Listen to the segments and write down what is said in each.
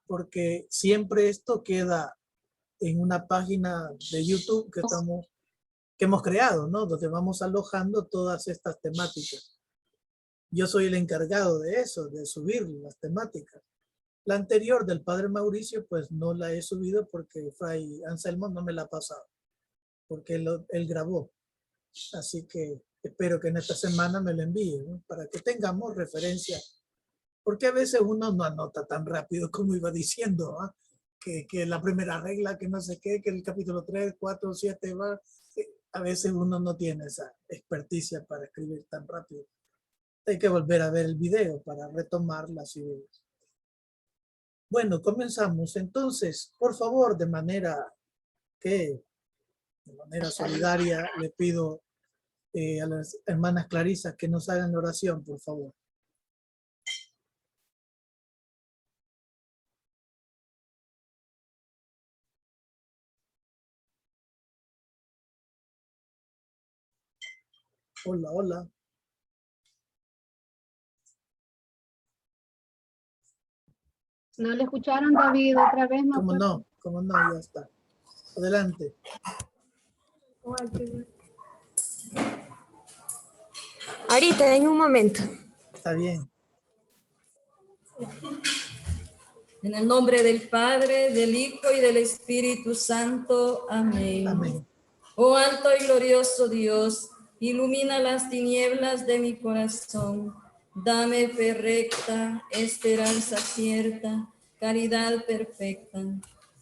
porque siempre esto queda en una página de YouTube que hemos creado, ¿no? Donde vamos alojando todas estas temáticas. Yo soy el encargado de eso, de subir las temáticas. La anterior del padre Mauricio, pues no la he subido porque Fray Anselmo no me la ha pasado, porque él grabó. Así que espero que en esta semana me lo envíe, ¿no? Para que tengamos referencia. Porque a veces uno no anota tan rápido como iba diciendo, ¿eh? Que la primera regla, que no sé qué, que el capítulo 3, 4, 7 va. A veces uno no tiene esa experticia para escribir tan rápido. Hay que volver a ver el video para retomar las ideas. Bueno, comenzamos. Entonces, por favor, de manera solidaria, le pido a las hermanas Clarisas que nos hagan la oración, por favor. Hola, hola. No le escucharon, David, otra vez. No. ¿Cómo no? Ya está. Adelante. Ahorita, en un momento. Está bien. En el nombre del Padre, del Hijo y del Espíritu Santo. Amén. Amén. Oh alto y glorioso Dios, ilumina las tinieblas de mi corazón. Dame fe recta, esperanza cierta, caridad perfecta,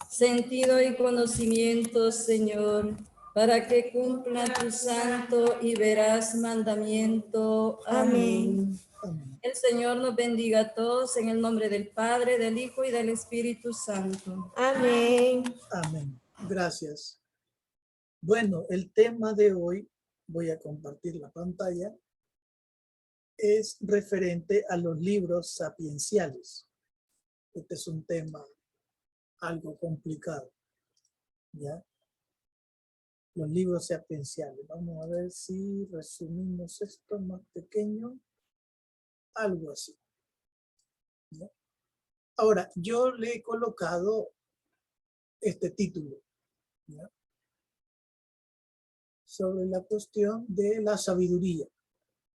sentido y conocimiento, Señor, para que cumpla tu santo y veraz mandamiento. Amén. Amén. El Señor nos bendiga a todos en el nombre del Padre, del Hijo y del Espíritu Santo. Amén. Amén. Gracias. Bueno, el tema de hoy, voy a compartir la pantalla, es referente a los libros sapienciales. Este es un tema algo complicado, ¿ya? Los libros sapienciales. Vamos a ver si resumimos esto más pequeño. Algo así, ¿ya? Ahora, yo le he colocado este título, ¿ya? Sobre la cuestión de la sabiduría,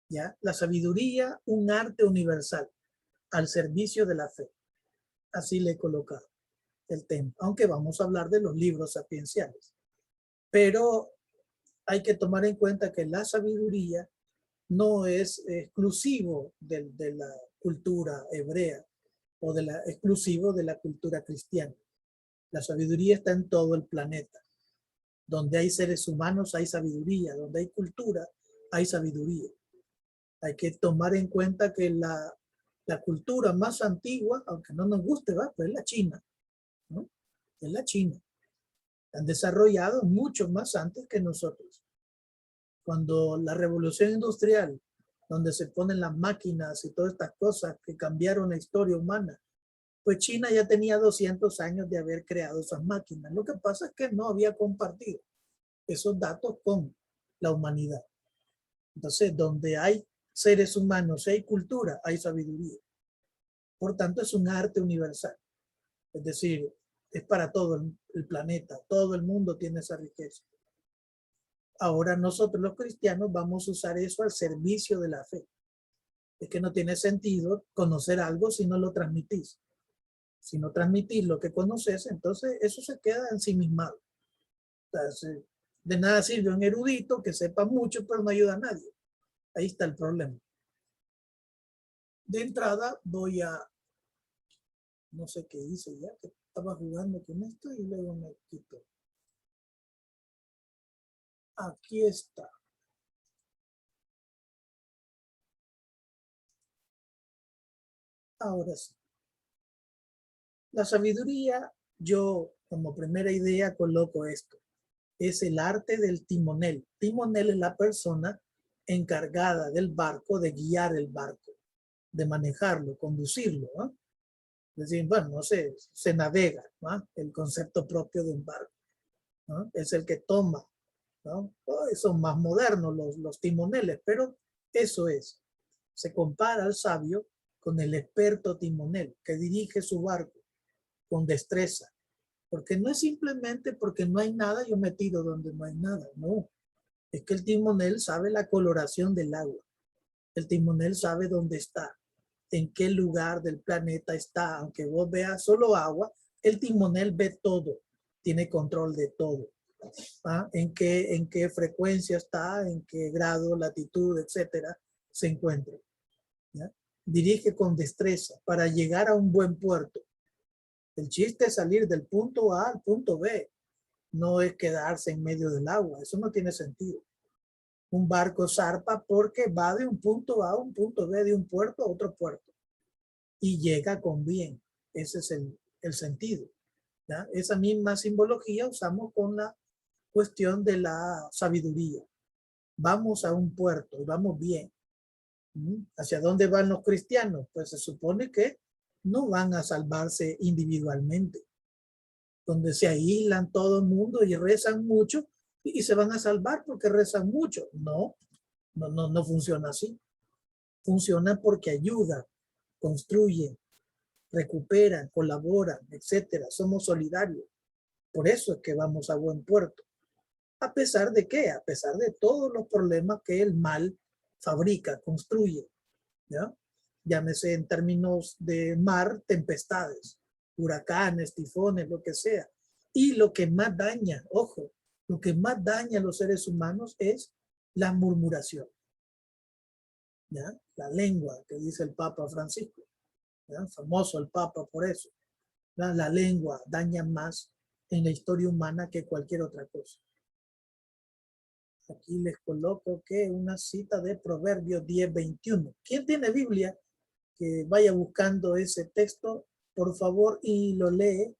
¿ya? La sabiduría, un arte universal al servicio de la fe. Así le he colocado el tema, aunque vamos a hablar de los libros sapienciales. Pero hay que tomar en cuenta que la sabiduría no es exclusivo de la cultura hebrea o exclusivo de la cultura cristiana. La sabiduría está en todo el planeta. Donde hay seres humanos hay sabiduría, donde hay cultura hay sabiduría. Hay que tomar en cuenta que la cultura más antigua, aunque no nos guste, ¿va? Pues es la China, ¿no? Es la China. Han desarrollado mucho más antes que nosotros. Cuando la revolución industrial, donde se ponen las máquinas y todas estas cosas que cambiaron la historia humana, pues China ya tenía 200 años de haber creado esas máquinas. Lo que pasa es que no había compartido esos datos con la humanidad. Entonces, donde hay seres humanos, hay cultura, hay sabiduría. Por tanto, es un arte universal. Es decir, es para todo el planeta, todo el mundo tiene esa riqueza. Ahora nosotros los cristianos vamos a usar eso al servicio de la fe. Es que no tiene sentido conocer algo si no lo transmitís. Si no transmitís lo que conoces, entonces eso se queda ensimismado. Entonces, de nada sirve un erudito que sepa mucho, pero no ayuda a nadie. Ahí está el problema. De entrada voy a, no sé qué hice ya, que estaba jugando con esto y luego me quito. Aquí está. Ahora sí. La sabiduría, yo como primera idea coloco esto. Es el arte del timonel. Timonel es la persona encargada del barco, de guiar el barco, de manejarlo, conducirlo, ¿no? Es decir, bueno, no sé, se navega, ¿no? El concepto propio de un barco, ¿no? Es el que toma, ¿no? Son más modernos los timoneles, pero eso es. Se compara al sabio con el experto timonel que dirige su barco. con destreza. Porque no es simplemente porque no hay nada, yo me tiro donde no hay nada. No, es que el timonel sabe la coloración del agua. El timonel sabe dónde está, en qué lugar del planeta está. Aunque vos veas solo agua, el timonel ve todo, tiene control de todo. ¿Ah? En qué frecuencia está, en qué grado, latitud, etcétera, se encuentra. ¿Ya? Dirige con destreza para llegar a un buen puerto. El chiste es salir del punto A al punto B. No es quedarse en medio del agua. Eso no tiene sentido. Un barco zarpa porque va de un punto A a un punto B, de un puerto a otro puerto. Y llega con bien. Ese es el sentido. ¿Ya? Esa misma simbología usamos con la cuestión de la sabiduría. Vamos a un puerto y vamos bien. ¿Hacia dónde van los cristianos? Pues se supone que no van a salvarse individualmente, donde se aíslan todo el mundo y rezan mucho y se van a salvar porque rezan mucho. No funciona así. Funciona porque ayudan, construyen, recuperan, colaboran, etcétera. Somos solidarios. Por eso es que vamos a buen puerto. ¿A pesar de qué? A pesar de todos los problemas que el mal fabrica, construye. ¿Ya? Llámese en términos de mar, tempestades, huracanes, tifones, lo que sea. Y lo que más daña, ojo, lo que más daña a los seres humanos es la murmuración. ¿Ya? La lengua, que dice el Papa Francisco. ¿Ya? Famoso el Papa por eso. ¿Ya? La lengua daña más en la historia humana que cualquier otra cosa. Aquí les coloco que una cita de Proverbios 10:21. ¿Quién tiene Biblia? Que vaya buscando ese texto, por favor, y lo lee.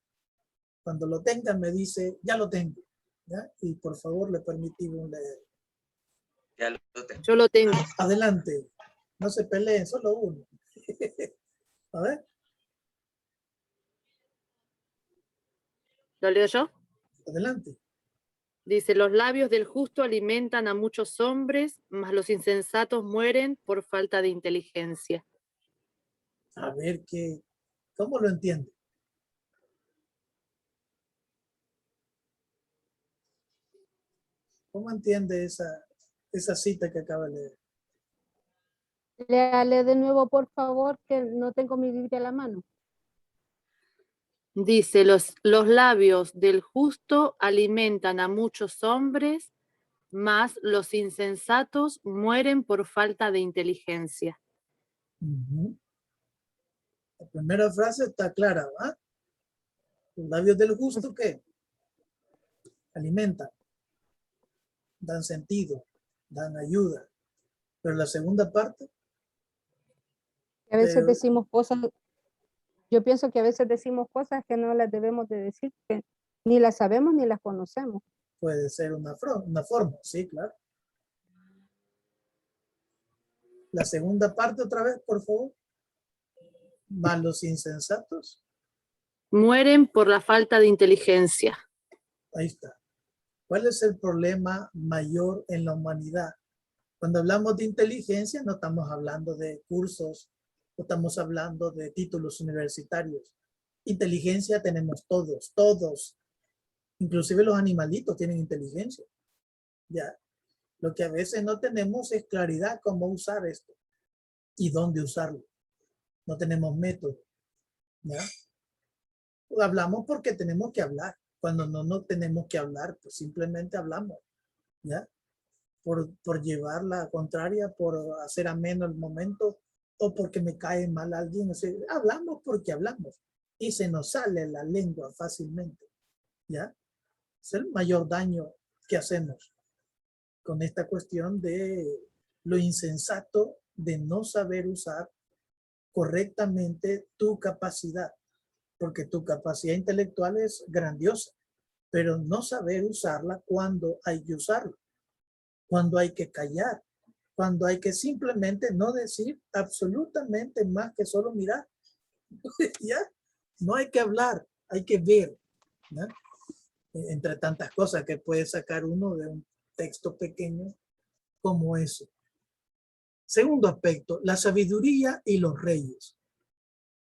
Cuando lo tenga, me dice, ya lo tengo. ¿Ya? Y por favor, le permitimos leer. Ya lo tengo. Yo lo tengo. Adelante. No se peleen, solo uno. A ver. ¿Lo leo yo? Adelante. Dice, los labios del justo alimentan a muchos hombres, mas los insensatos mueren por falta de inteligencia. A ver ¿cómo lo entiende? ¿Cómo entiende esa cita que acaba de leer? Léale de nuevo, por favor, que no tengo mi Biblia a la mano. Dice, los labios del justo alimentan a muchos hombres, mas los insensatos mueren por falta de inteligencia. La primera frase está clara, ¿va? Los labios del justo, ¿qué? Alimentan, dan sentido, dan ayuda. Pero la segunda parte, A veces decimos cosas, yo pienso que a veces decimos cosas que no las debemos de decir, que ni las sabemos ni las conocemos. puede ser una forma, sí, claro. La segunda parte otra vez, por favor. Van los insensatos. Mueren por la falta de inteligencia. Ahí está. ¿Cuál es el problema mayor en la humanidad? Cuando hablamos de inteligencia, no estamos hablando de cursos, no estamos hablando de títulos universitarios. Inteligencia tenemos todos. Inclusive los animalitos tienen inteligencia. ¿Ya? Lo que a veces no tenemos es claridad cómo usar esto y dónde usarlo. No tenemos método. ¿Ya? Hablamos porque tenemos que hablar. Cuando no tenemos que hablar, pues simplemente hablamos. ¿Ya? Por llevar la contraria, por hacer ameno el momento o porque me cae mal alguien. O sea, hablamos porque hablamos y se nos sale la lengua fácilmente. ¿Ya? Es el mayor daño que hacemos con esta cuestión de lo insensato de no saber usar correctamente tu capacidad, porque tu capacidad intelectual es grandiosa, pero no saber usarla cuando hay que usarla, cuando hay que callar, cuando hay que simplemente no decir absolutamente más que solo mirar. ¿Ya? No hay que hablar, hay que ver. ¿Ya? Entre tantas cosas que puede sacar uno de un texto pequeño como eso. Segundo aspecto, la sabiduría y los reyes.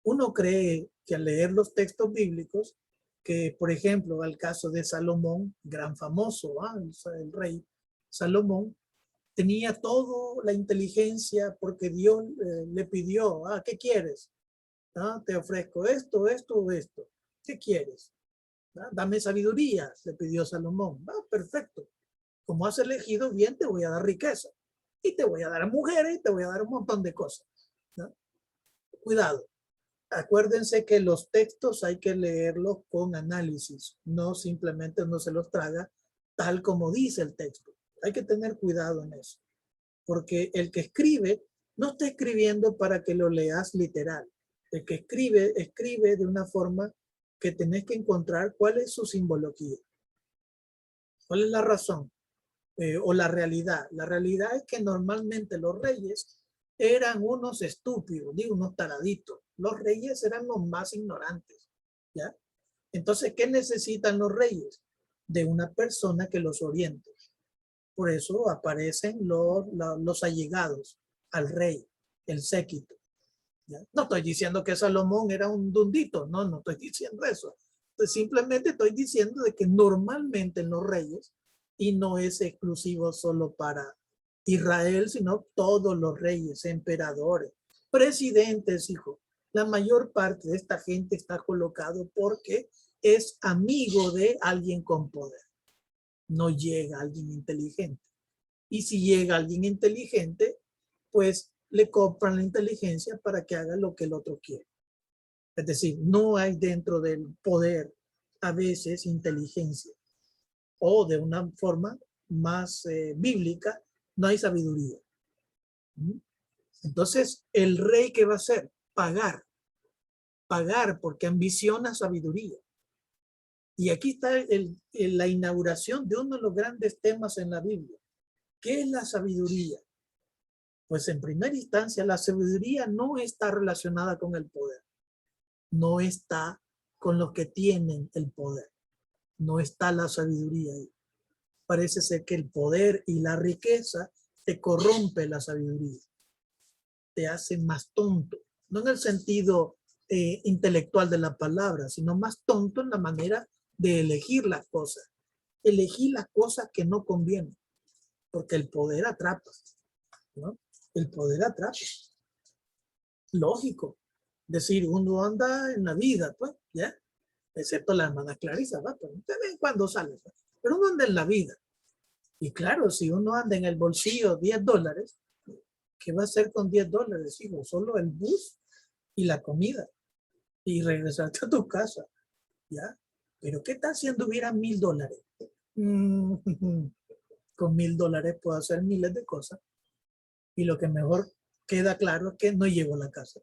Uno cree que al leer los textos bíblicos, que por ejemplo al caso de Salomón, gran famoso, el rey Salomón, tenía toda la inteligencia porque Dios le pidió, ¿qué quieres? Te ofrezco esto, esto o esto. ¿Qué quieres? Dame sabiduría, le pidió Salomón. Perfecto. Como has elegido bien, te voy a dar riqueza. Y te voy a dar mujeres y te voy a dar un montón de cosas. ¿No? Cuidado. Acuérdense que los textos hay que leerlos con análisis. No simplemente uno se los traga tal como dice el texto. Hay que tener cuidado en eso. Porque el que escribe no está escribiendo para que lo leas literal. El que escribe de una forma que tenés que encontrar cuál es su simbología. ¿Cuál es la razón? O la realidad. La realidad es que normalmente los reyes eran unos estúpidos, digo, unos taraditos. Los reyes eran los más ignorantes. ¿Ya? Entonces, ¿qué necesitan los reyes? De una persona que los oriente. Por eso aparecen los allegados al rey, el séquito. ¿Ya? No estoy diciendo que Salomón era un dundito, no estoy diciendo eso. Simplemente estoy diciendo de que normalmente en los reyes, y no es exclusivo solo para Israel, sino todos los reyes, emperadores, presidentes, hijo. La mayor parte de esta gente está colocado porque es amigo de alguien con poder. No llega alguien inteligente. Y si llega alguien inteligente, pues le compran la inteligencia para que haga lo que el otro quiere. Es decir, no hay dentro del poder a veces inteligencia. O de una forma más bíblica, no hay sabiduría. Entonces, el rey, ¿qué va a hacer? Pagar porque ambiciona sabiduría. Y aquí está la inauguración de uno de los grandes temas en la Biblia. ¿Qué es la sabiduría? Pues en primera instancia, la sabiduría no está relacionada con el poder. No está con los que tienen el poder. No está la sabiduría ahí. Parece ser que el poder y la riqueza te corrompe la sabiduría. Te hace más tonto. No en el sentido intelectual de la palabra, sino más tonto en la manera de elegir las cosas. Elegir las cosas que no convienen. Porque el poder atrapa, ¿no? El poder atrapa. Lógico. Decir, uno anda en la vida, pues, ¿ya? Excepto la hermana Clarisa, ¿va? Pues, de vez en cuando sale, pues. Pero uno anda en la vida. Y claro, si uno anda en el bolsillo $10, ¿qué va a hacer con $10, hijo? Solo el bus y la comida. Y regresarte a tu casa, ¿ya? Pero ¿qué tal si anduviera $1,000? Con $1,000 puedo hacer miles de cosas. Y lo que mejor queda claro es que no llego a la casa.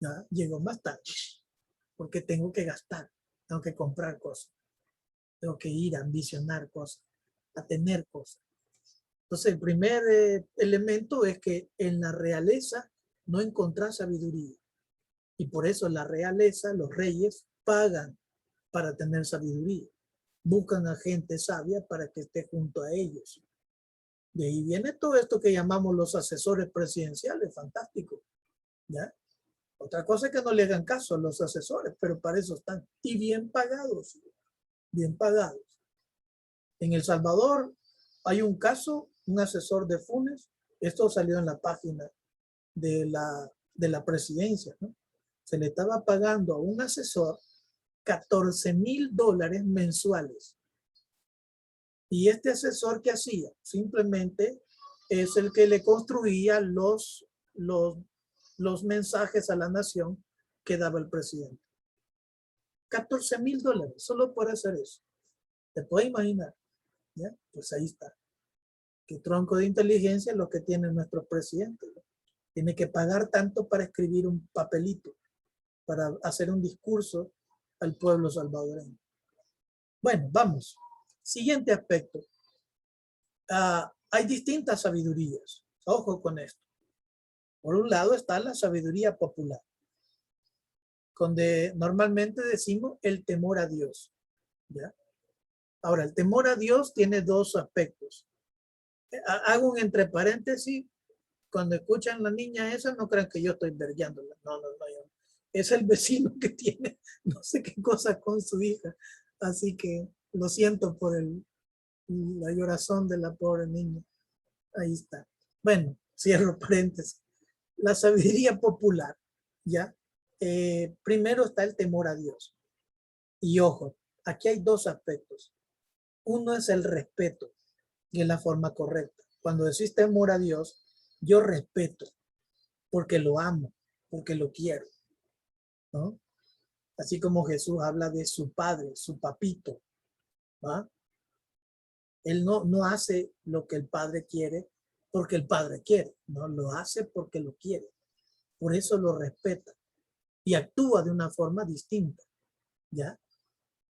¿Ya? Llego más tarde. Porque tengo que gastar. Tengo que comprar cosas. Tengo que ir a ambicionar cosas. A tener cosas. Entonces, el primer elemento es que en la realeza no encontrás sabiduría. Y por eso la realeza, los reyes, pagan para tener sabiduría. Buscan a gente sabia para que esté junto a ellos. De ahí viene todo esto que llamamos los asesores presidenciales, fantástico. ¿Ya? Otra cosa es que no le hagan caso a los asesores, pero para eso están. Y bien pagados. Bien pagados. En El Salvador hay un caso, un asesor de Funes. Esto salió en la página de la presidencia, ¿no? Se le estaba pagando a un asesor $14,000 mensuales. Y este asesor, ¿qué hacía? Simplemente es el que le construía los mensajes a la nación que daba el presidente. $14,000 solo por hacer eso. ¿Te puedes imaginar? ¿Ya? Pues ahí está. Qué tronco de inteligencia es lo que tiene nuestro presidente, ¿no? Tiene que pagar tanto para escribir un papelito, para hacer un discurso al pueblo salvadoreño. Bueno, vamos. Siguiente aspecto. Hay distintas sabidurías. Ojo con esto. Por un lado está la sabiduría popular, donde normalmente decimos el temor a Dios. ¿Ya? Ahora, el temor a Dios tiene dos aspectos. Hago un entre paréntesis. Cuando escuchan la niña esa, no crean que yo estoy vergueándola. No. es el vecino que tiene no sé qué cosa con su hija. Así que lo siento por la llorazón de la pobre niña. Ahí está. Bueno, cierro paréntesis. La sabiduría popular, ¿ya? Primero está el temor a Dios. Y ojo, aquí hay dos aspectos. Uno es el respeto, que es la forma correcta. Cuando decís temor a Dios, yo respeto, porque lo amo, porque lo quiero, ¿no? Así como Jesús habla de su padre, su papito, ¿va? Él no hace lo que el padre quiere porque el padre quiere, no lo hace porque lo quiere. Por eso lo respeta y actúa de una forma distinta, ¿ya?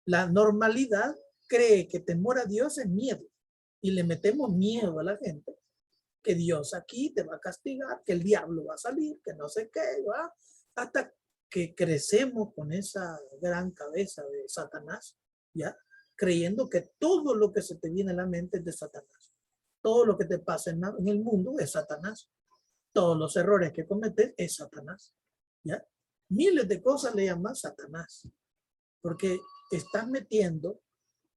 La normalidad cree que temor a Dios es miedo y le metemos miedo a la gente, que Dios aquí te va a castigar, que el diablo va a salir, que no sé qué, ¿va? Hasta que crecemos con esa gran cabeza de Satanás, ¿ya? Creyendo que todo lo que se te viene a la mente es de Satanás. Todo lo que te pasa en el mundo es Satanás. Todos los errores que cometes es Satanás, ¿ya? Miles de cosas le llaman Satanás, porque estás metiendo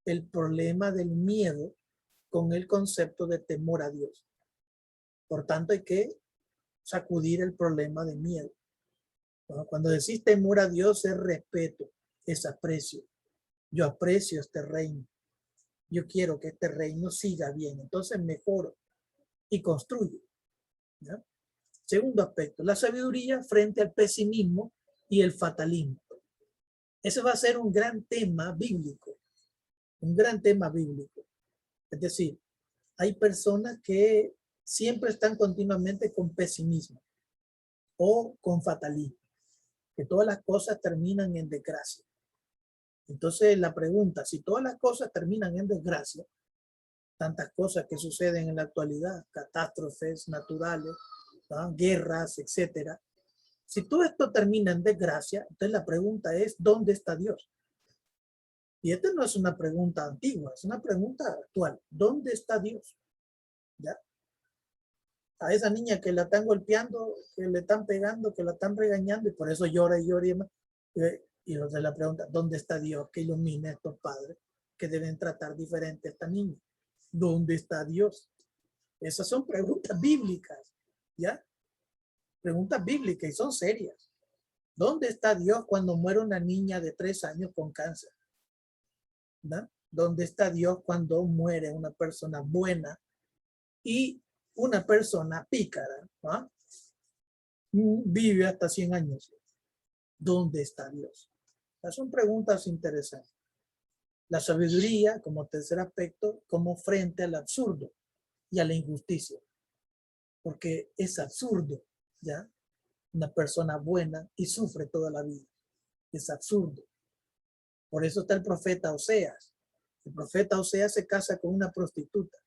el problema del miedo con el concepto de temor a Dios. Por tanto, hay que sacudir el problema de miedo. Cuando decís temor a Dios es respeto, es aprecio. Yo aprecio este reino. Yo quiero que este reino siga bien. Entonces mejoro y construyo, ¿ya? Segundo aspecto, la sabiduría frente al pesimismo y el fatalismo. Ese va a ser un gran tema bíblico. Un gran tema bíblico. Es decir, hay personas que siempre están continuamente con pesimismo o con fatalismo, que todas las cosas terminan en desgracia. Entonces la pregunta, si todas las cosas terminan en desgracia, tantas cosas que suceden en la actualidad, catástrofes naturales, ¿no? Guerras, etcétera. Si todo esto termina en desgracia, entonces la pregunta es, ¿dónde está Dios? Y esta no es una pregunta antigua, es una pregunta actual. ¿Dónde está Dios? ¿Ya? A esa niña que la están golpeando, que le están pegando, que la están regañando, y por eso llora y llora. Y entonces la pregunta, ¿dónde está Dios que ilumine a estos padres que deben tratar diferente a esta niña? ¿Dónde está Dios? Esas son preguntas bíblicas, ¿ya? Preguntas bíblicas y son serias. ¿Dónde está Dios cuando muere una niña de 3 años con cáncer? ¿No? ¿Dónde está Dios cuando muere una persona buena y una persona pícara, ¿no? Vive hasta 100 años? ¿Dónde está Dios? Esas son preguntas interesantes. La sabiduría, como tercer aspecto, como frente al absurdo y a la injusticia. Porque es absurdo, ¿ya? Una persona buena y sufre toda la vida. Es absurdo. Por eso está el profeta Oseas. El profeta Oseas se casa con una prostituta.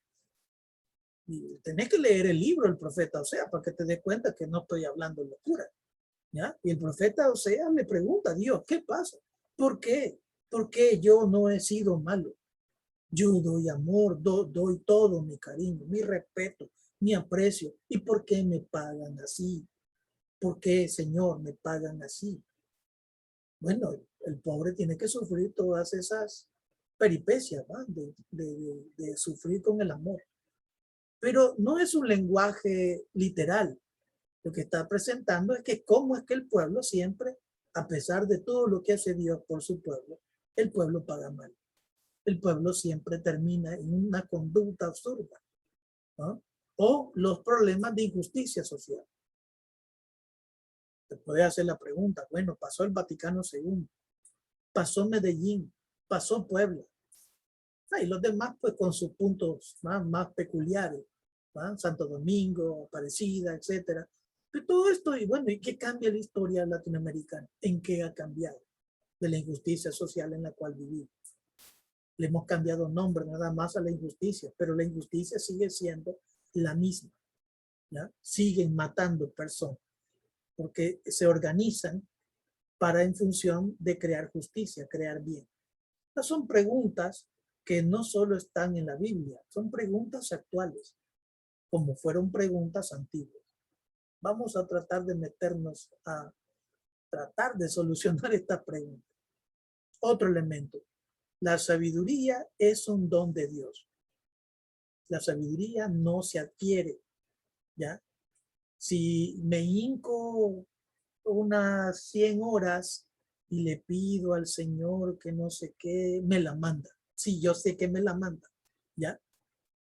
Y tenés que leer el libro del profeta Oseas para que te des cuenta que no estoy hablando locura, ¿ya? Y el profeta Oseas le pregunta a Dios, ¿qué pasa? ¿Por qué? ¿Por qué yo no he sido malo? Yo doy amor, doy todo mi cariño, mi respeto, mi aprecio. ¿Y por qué me pagan así? ¿Por qué, Señor, me pagan así? Bueno, el pobre tiene que sufrir todas esas peripecias, ¿no? de sufrir con el amor. Pero no es un lenguaje literal. Lo que está presentando es que cómo es que el pueblo siempre, a pesar de todo lo que hace Dios por su pueblo, el pueblo paga mal. El pueblo siempre termina en una conducta absurda, ¿no? O los problemas de injusticia social. Te puede hacer la pregunta, bueno, pasó el Vaticano II, pasó Medellín, pasó Puebla. Y los demás, pues con sus puntos más peculiares, ¿no? Santo Domingo, Aparecida, etcétera. Pero todo esto, y bueno, ¿y qué cambia la historia latinoamericana? ¿En qué ha cambiado? De la injusticia social en la cual vivimos. Le hemos cambiado nombre nada más a la injusticia, pero la injusticia sigue siendo la misma, ¿ya? Siguen matando personas porque se organizan para en función de crear justicia, crear bien. Estas son preguntas que no solo están en la Biblia, son preguntas actuales, como fueron preguntas antiguas. Vamos a tratar de meternos a tratar de solucionar esta pregunta. Otro elemento. La sabiduría es un don de Dios. La sabiduría no se adquiere, ¿ya? Si me hinco unas 100 horas y le pido al Señor que no sé qué, me la manda. Sí, yo sé que me la manda, ¿ya?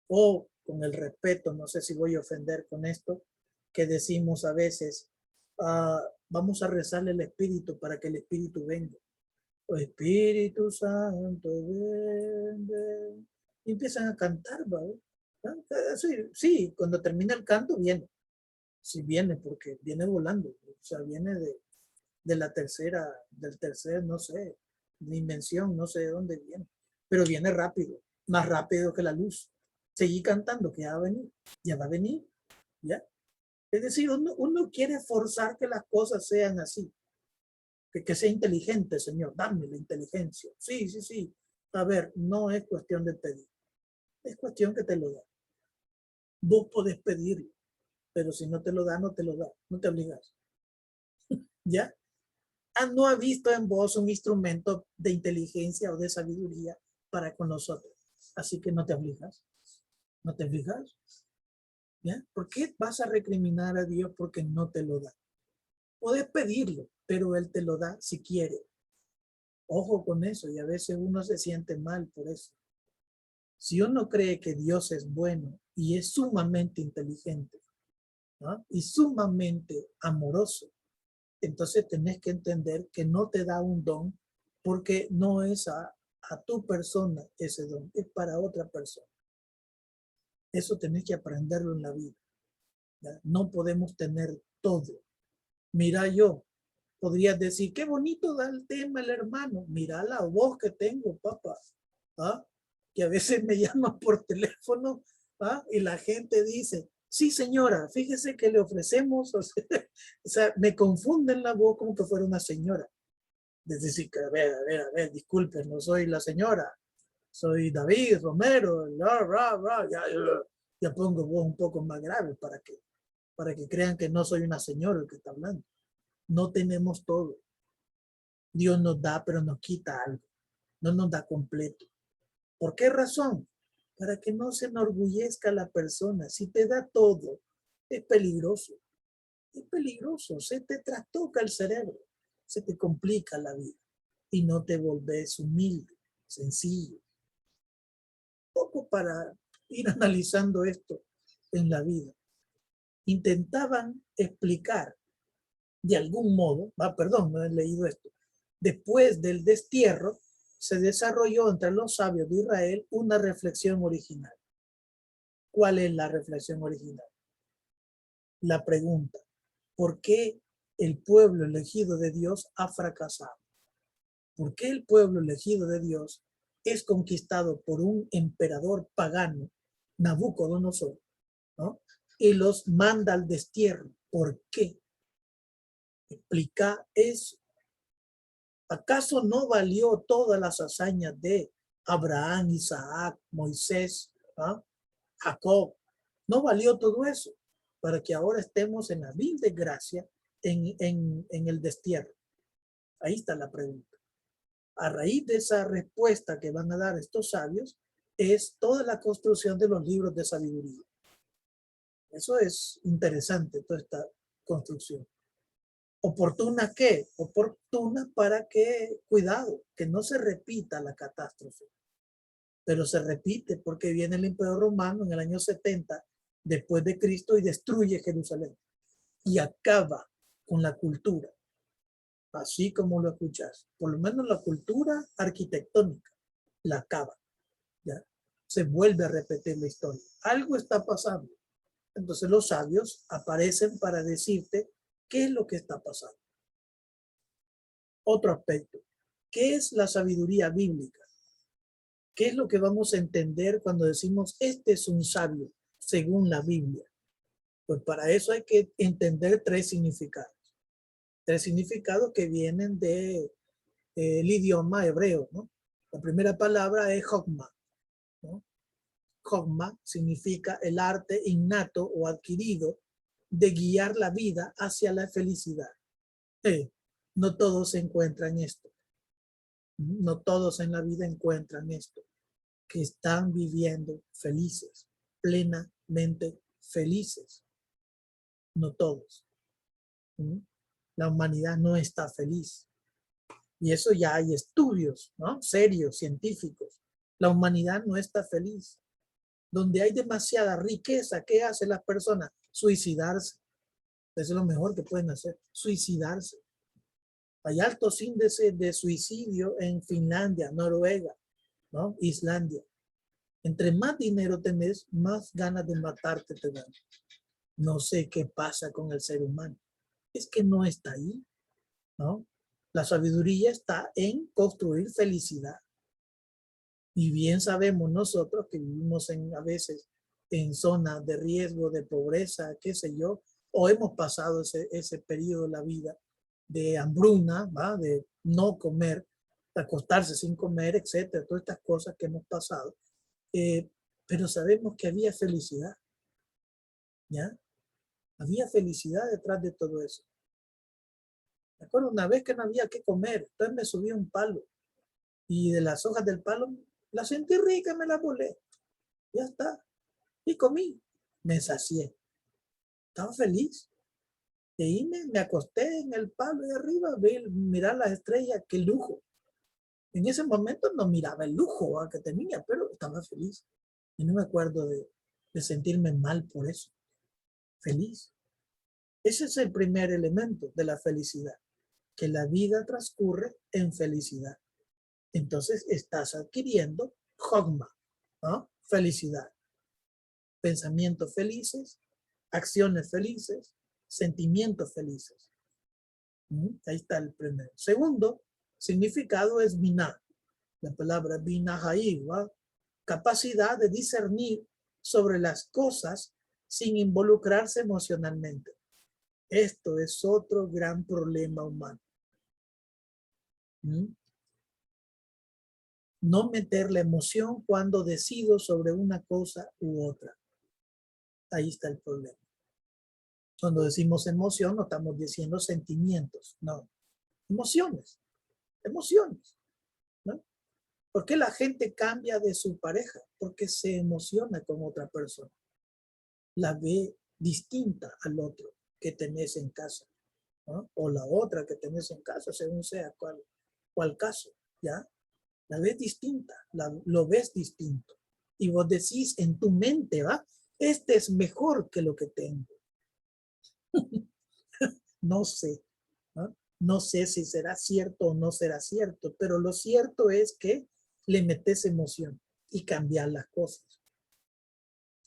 O con el respeto, no sé si voy a ofender con esto, que decimos a veces, vamos a rezarle al Espíritu para que el Espíritu venga. O Espíritu Santo, ven, ven. Y empiezan a cantar, ¿vale? Sí, cuando termina el canto viene. Sí viene, porque viene volando. O sea, viene de la tercera, del tercer, no sé, dimensión, no sé de dónde viene. Pero viene rápido, más rápido que la luz. Seguí cantando, que ya va a venir, ya va a venir, ¿ya? Es decir, uno quiere forzar que las cosas sean así. Que sea inteligente, Señor, dame la inteligencia. Sí, sí, sí. A ver, no es cuestión de pedir. Es cuestión que te lo da. Vos podés pedirlo, pero si no te lo da, no te lo da. No te obligas. ¿Ya? No ha visto en vos un instrumento de inteligencia o de sabiduría para con nosotros. Así que no te obligas. ¿No te obligas? ¿Ya? ¿Por qué vas a recriminar a Dios porque no te lo da? Puedes pedirlo, pero Él te lo da si quiere. Ojo con eso, y a veces uno se siente mal por eso. Si uno cree que Dios es bueno y es sumamente inteligente, ¿no? Y sumamente amoroso, entonces tenés que entender que no te da un don porque no es a tu persona ese don, es para otra persona. Eso tenés que aprenderlo en la vida, ¿ya? No podemos tener todo. Mira, yo podrías decir, qué bonito da el tema el hermano. Mira la voz que tengo, papá. ¿Ah? Que a veces me llaman por teléfono, ¿ah? Y la gente dice, sí señora, fíjese que le ofrecemos, o sea, me confunden la voz como que fuera una señora. Es decir, que a ver, disculpen, no soy la señora, soy David Romero, ya pongo voz un poco más grave para que crean que no soy una señora el que está hablando. No tenemos todo. Dios nos da, pero nos quita algo. No nos da completo. ¿Por qué razón? Para que no se enorgullezca la persona. Si te da todo, es peligroso. Es peligroso. Se te trastoca el cerebro. Se te complica la vida. Y no te volvés humilde, sencillo. Poco para ir analizando esto en la vida. Intentaban explicar de algún modo, perdón, no he leído esto, después del destierro, se desarrolló entre los sabios de Israel una reflexión original. ¿Cuál es la reflexión original? La pregunta, ¿por qué el pueblo elegido de Dios ha fracasado? ¿Por qué el pueblo elegido de Dios es conquistado por un emperador pagano, Nabucodonosor, ¿no? Y los manda al destierro? ¿Por qué? Explica eso. ¿Acaso no valió todas las hazañas de Abraham, Isaac, Moisés, Jacob? ¿No valió todo eso para que ahora estemos en la vil desgracia en el destierro? Ahí está la pregunta. A raíz de esa respuesta que van a dar estos sabios es toda la construcción de los libros de sabiduría. Eso es interesante, toda esta construcción. ¿Oportuna qué? Oportuna para que, cuidado, que no se repita la catástrofe. Pero se repite porque viene el Imperio Romano en el año 70 después de Cristo y destruye Jerusalén. Y acaba con la cultura. Así como lo escuchas. Por lo menos la cultura arquitectónica la acaba. ¿Ya? Se vuelve a repetir la historia. Algo está pasando. Entonces los sabios aparecen para decirte qué es lo que está pasando. Otro aspecto. ¿Qué es la sabiduría bíblica? ¿Qué es lo que vamos a entender cuando decimos este es un sabio según la Biblia? Pues para eso hay que entender tres significados. Tres significados que vienen del idioma hebreo, ¿no? La primera palabra es Jokma, ¿no? Jokma significa el arte innato o adquirido de guiar la vida hacia la felicidad. no todos encuentran esto. No todos en la vida encuentran esto, que están viviendo felices, plenamente felices. No todos. La humanidad no está feliz. Y eso ya hay estudios, ¿no? Serios, científicos. La humanidad no está feliz. Donde hay demasiada riqueza, ¿qué hacen las personas? Suicidarse. Eso es lo mejor que pueden hacer, suicidarse. Hay altos índices de suicidio en Finlandia, Noruega, ¿no? Islandia. Entre más dinero tenés, más ganas de matarte te dan. No sé qué pasa con el ser humano. Es que no está ahí, ¿no? La sabiduría está en construir felicidad. Y bien sabemos nosotros que vivimos a veces en zonas de riesgo, de pobreza, qué sé yo, o hemos pasado ese periodo de la vida de hambruna, ¿va? De no comer, de acostarse sin comer, etcétera, todas estas cosas que hemos pasado. Pero sabemos que había felicidad, ¿ya? Había felicidad detrás de todo eso. Me acuerdo una vez que no había que comer, entonces me subí a un palo y de las hojas del palo la sentí rica, me la volé. Ya está. Y comí. Me sacié. Estaba feliz. Y ahí me acosté en el palo de arriba, mirar las estrellas, qué lujo. En ese momento no miraba el lujo que tenía, pero estaba feliz. Y no me acuerdo de sentirme mal por eso. Feliz. Ese es el primer elemento de la felicidad, que la vida transcurre en felicidad. Entonces estás adquiriendo Jogma, ¿no? Felicidad. Pensamientos felices, acciones felices, sentimientos felices. Ahí está el primero. Segundo significado es Binah. La palabra Binah ahí, capacidad de discernir sobre las cosas sin involucrarse emocionalmente. Esto es otro gran problema humano. No meter la emoción cuando decido sobre una cosa u otra. Ahí está el problema. Cuando decimos emoción, no estamos diciendo sentimientos, no. Emociones, ¿no? ¿Por qué la gente cambia de su pareja? Porque se emociona con otra persona. La ve distinta al otro que tenés en casa, ¿no? O la otra que tenés en casa, según sea cuál caso, ¿ya? La ves distinta, lo ves distinto. Y vos decís en tu mente, este es mejor que lo que tengo. No sé, ¿no? No sé si será cierto o no será cierto, pero lo cierto es que le metes emoción y cambiar las cosas.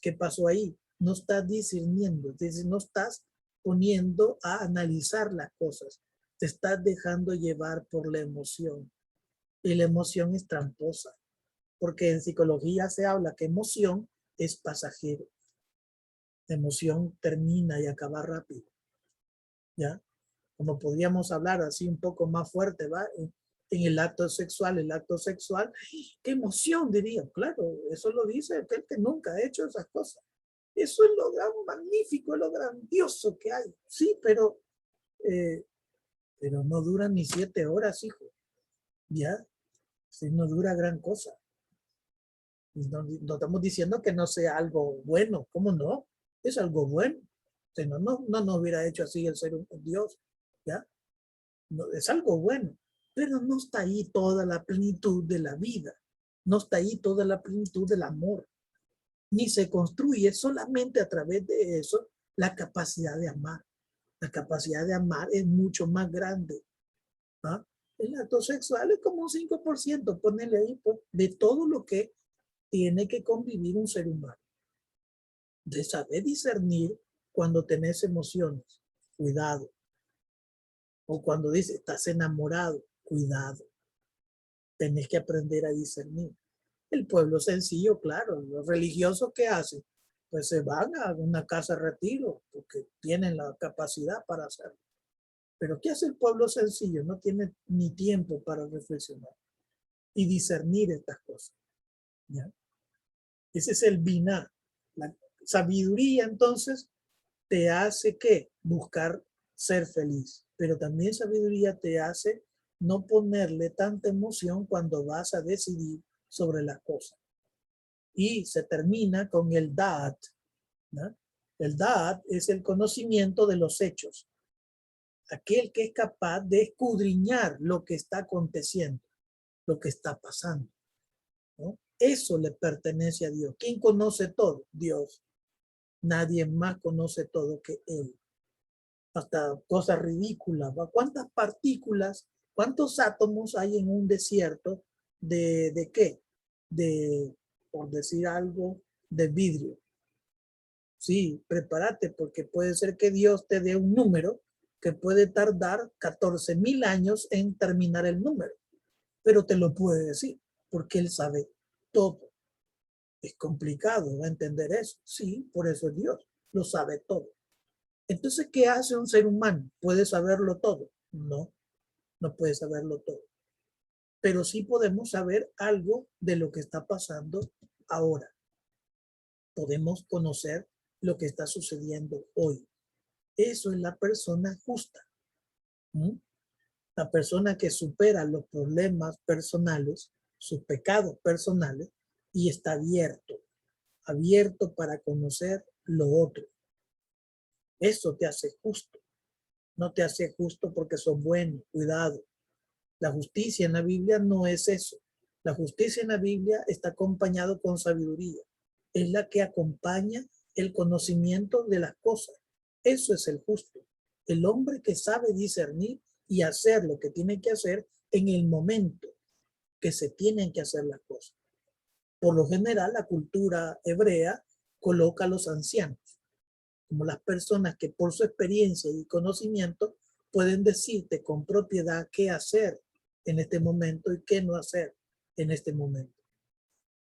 ¿Qué pasó ahí? No estás discerniendo, es decir, no estás poniendo a analizar las cosas. Te estás dejando llevar por la emoción. Y la emoción es tramposa, porque en psicología se habla que emoción es pasajero. La emoción termina y acaba rápido. ¿Ya? Como podríamos hablar así un poco más fuerte, ¿va? En el acto sexual, qué emoción diría, claro, eso lo dice aquel que nunca ha hecho esas cosas. Eso es lo gran magnífico, es lo grandioso que hay. Sí, pero no dura ni 7 horas, hijo. ¿Ya? Sí, no dura gran cosa. No estamos diciendo que no sea algo bueno, ¿cómo no? Es algo bueno. Si no nos hubiera hecho así el ser un Dios, ¿ya? No, es algo bueno, pero no está ahí toda la plenitud de la vida, no está ahí toda la plenitud del amor, ni se construye solamente a través de eso la capacidad de amar. La capacidad de amar es mucho más grande. El acto sexual es como un 5%, ponele ahí, pues, de todo lo que tiene que convivir un ser humano. De saber discernir cuando tenés emociones, cuidado. O cuando dice, estás enamorado, cuidado. Tenés que aprender a discernir. El pueblo sencillo, claro, los religiosos, ¿qué hacen? Pues se van a una casa de retiro porque tienen la capacidad para hacerlo. Pero ¿qué hace el pueblo sencillo? No tiene ni tiempo para reflexionar y discernir estas cosas. ¿Ya? Ese es el biná. La sabiduría, entonces, te hace ¿qué? Buscar ser feliz. pero también sabiduría te hace no ponerle tanta emoción cuando vas a decidir sobre las cosas. Y se termina con el da'at, ¿no? El da'at es el conocimiento de los hechos. Aquel que es capaz de escudriñar lo que está aconteciendo, lo que está pasando, ¿no? Eso le pertenece a Dios. ¿Quién conoce todo? Dios. Nadie más conoce todo que Él. Hasta cosas ridículas. ¿Cuántas partículas, cuántos átomos hay en un desierto de qué? Por decir algo, de vidrio. Sí, prepárate porque puede ser que Dios te dé un número que puede tardar 14,000 años en terminar el número, pero te lo puede decir porque Él sabe todo. Es complicado, ¿va a entender eso? Sí, por eso es Dios, lo sabe todo. Entonces, ¿qué hace un ser humano? ¿Puede saberlo todo? No, no puede saberlo todo. Pero sí podemos saber algo de lo que está pasando ahora. Podemos conocer lo que está sucediendo hoy. Eso es la persona justa. ¿Mm? La persona que supera los problemas personales, sus pecados personales, y está abierto para conocer lo otro. Eso te hace justo. No te hace justo porque sos bueno, cuidado. La justicia en la Biblia no es eso. La justicia en la Biblia está acompañado con sabiduría. Es la que acompaña el conocimiento de las cosas. Eso es el justo. El hombre que sabe discernir y hacer lo que tiene que hacer en el momento que se tienen que hacer las cosas. Por lo general, la cultura hebrea coloca a los ancianos como las personas que por su experiencia y conocimiento pueden decirte con propiedad qué hacer en este momento y qué no hacer en este momento.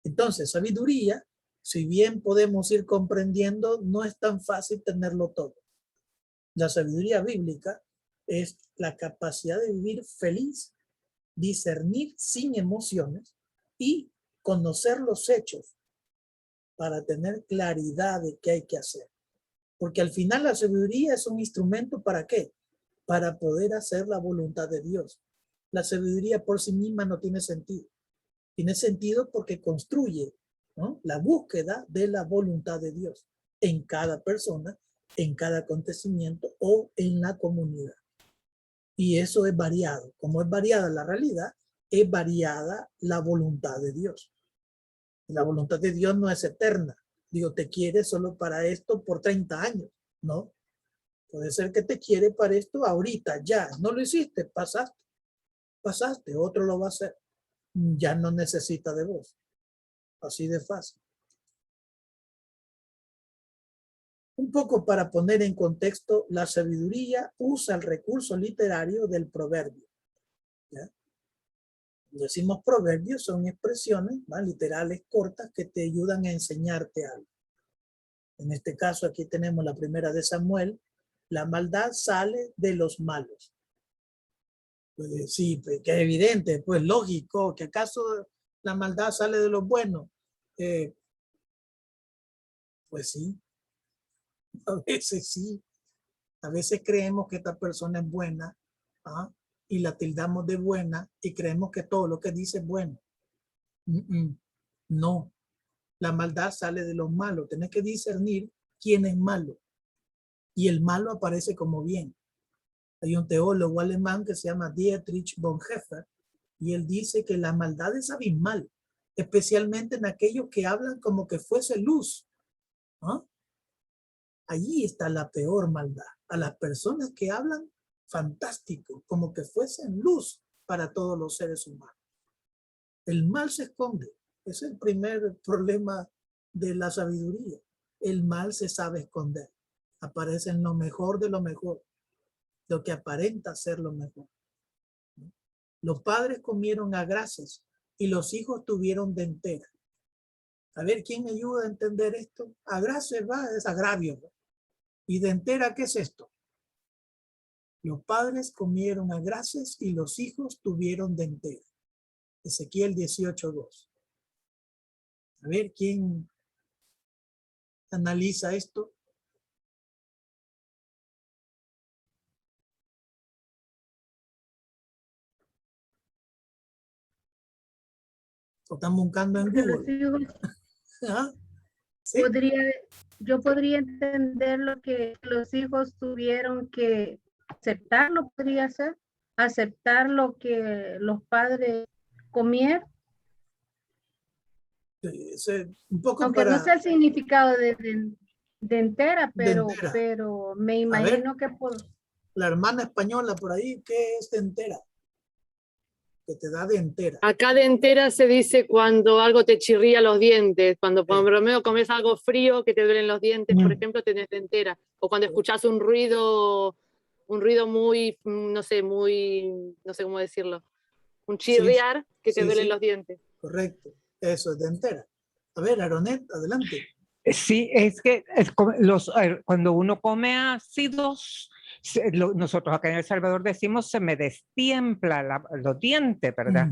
Entonces, sabiduría, si bien podemos ir comprendiendo, no es tan fácil tenerlo todo. La sabiduría bíblica es la capacidad de vivir feliz, discernir sin emociones y conocer los hechos para tener claridad de qué hay que hacer. Porque al final la sabiduría es un instrumento ¿para qué? Para poder hacer la voluntad de Dios. La sabiduría por sí misma no tiene sentido. Tiene sentido porque construye, ¿no?, la búsqueda de la voluntad de Dios en cada persona, en cada acontecimiento o en la comunidad. Y eso es variado. Como es variada la realidad, es variada la voluntad de Dios. La voluntad de Dios no es eterna. Dios te quiere solo para esto por 30 años, ¿no? Puede ser que te quiere para esto ahorita, ya. No lo hiciste, pasaste, otro lo va a hacer. Ya no necesita de vos. Así de fácil. Un poco para poner en contexto, la sabiduría usa el recurso literario del proverbio. ¿Ya? Decimos proverbios, son expresiones, ¿va?, literales cortas que te ayudan a enseñarte algo. En este caso aquí tenemos la primera de Samuel. La maldad sale de los malos. Pues sí, pues, que es evidente, pues lógico, que acaso la maldad sale de los buenos. Pues sí, a veces sí. A veces creemos que esta persona es buena, ¿ah?, y la tildamos de buena y creemos que todo lo que dice es bueno. No, la maldad sale de los malos. Tenés que discernir quién es malo. Y el malo aparece como bien. Hay un teólogo alemán que se llama Dietrich Bonhoeffer y él dice que la maldad es abismal, especialmente en aquellos que hablan como que fuese luz. ¿Ah? Allí está la peor maldad. A las personas que hablan fantástico, como que fuesen luz para todos los seres humanos. El mal se esconde. Es el primer problema de la sabiduría. El mal se sabe esconder. Aparece en lo mejor de lo mejor, lo que aparenta ser lo mejor. Los padres comieron a grases y los hijos tuvieron dentera. A ver, ¿quién me ayuda a entender esto? A grases va, es agravio. ¿Y dentera qué es esto? Los padres comieron a grases y los hijos tuvieron dentera. Ezequiel 18:2. A ver, ¿quién analiza esto? Lo están buscando en Porque los Google. hijos ¿Ah? ¿Sí? yo podría entender lo que los hijos tuvieron que aceptarlo, podría ser, aceptar lo que los padres comieron, Sí, un poco aunque no para sé el significado de entera, de entera. pero me A ver, imagino que por la hermana española por ahí, ¿qué es de entera? Que te da de entera. Acá de entera se dice cuando algo te chirría los dientes, cuando por lo menos comes algo frío que te duelen los dientes, por ejemplo, tenés de entera. O cuando escuchás un ruido muy, no sé cómo decirlo, un chirriar que te duelen los dientes. Correcto, eso es de entera. A ver, Aronet, adelante. Sí, es que cuando uno come ácidos, nosotros acá en El Salvador decimos se me destiempla los dientes, ¿verdad?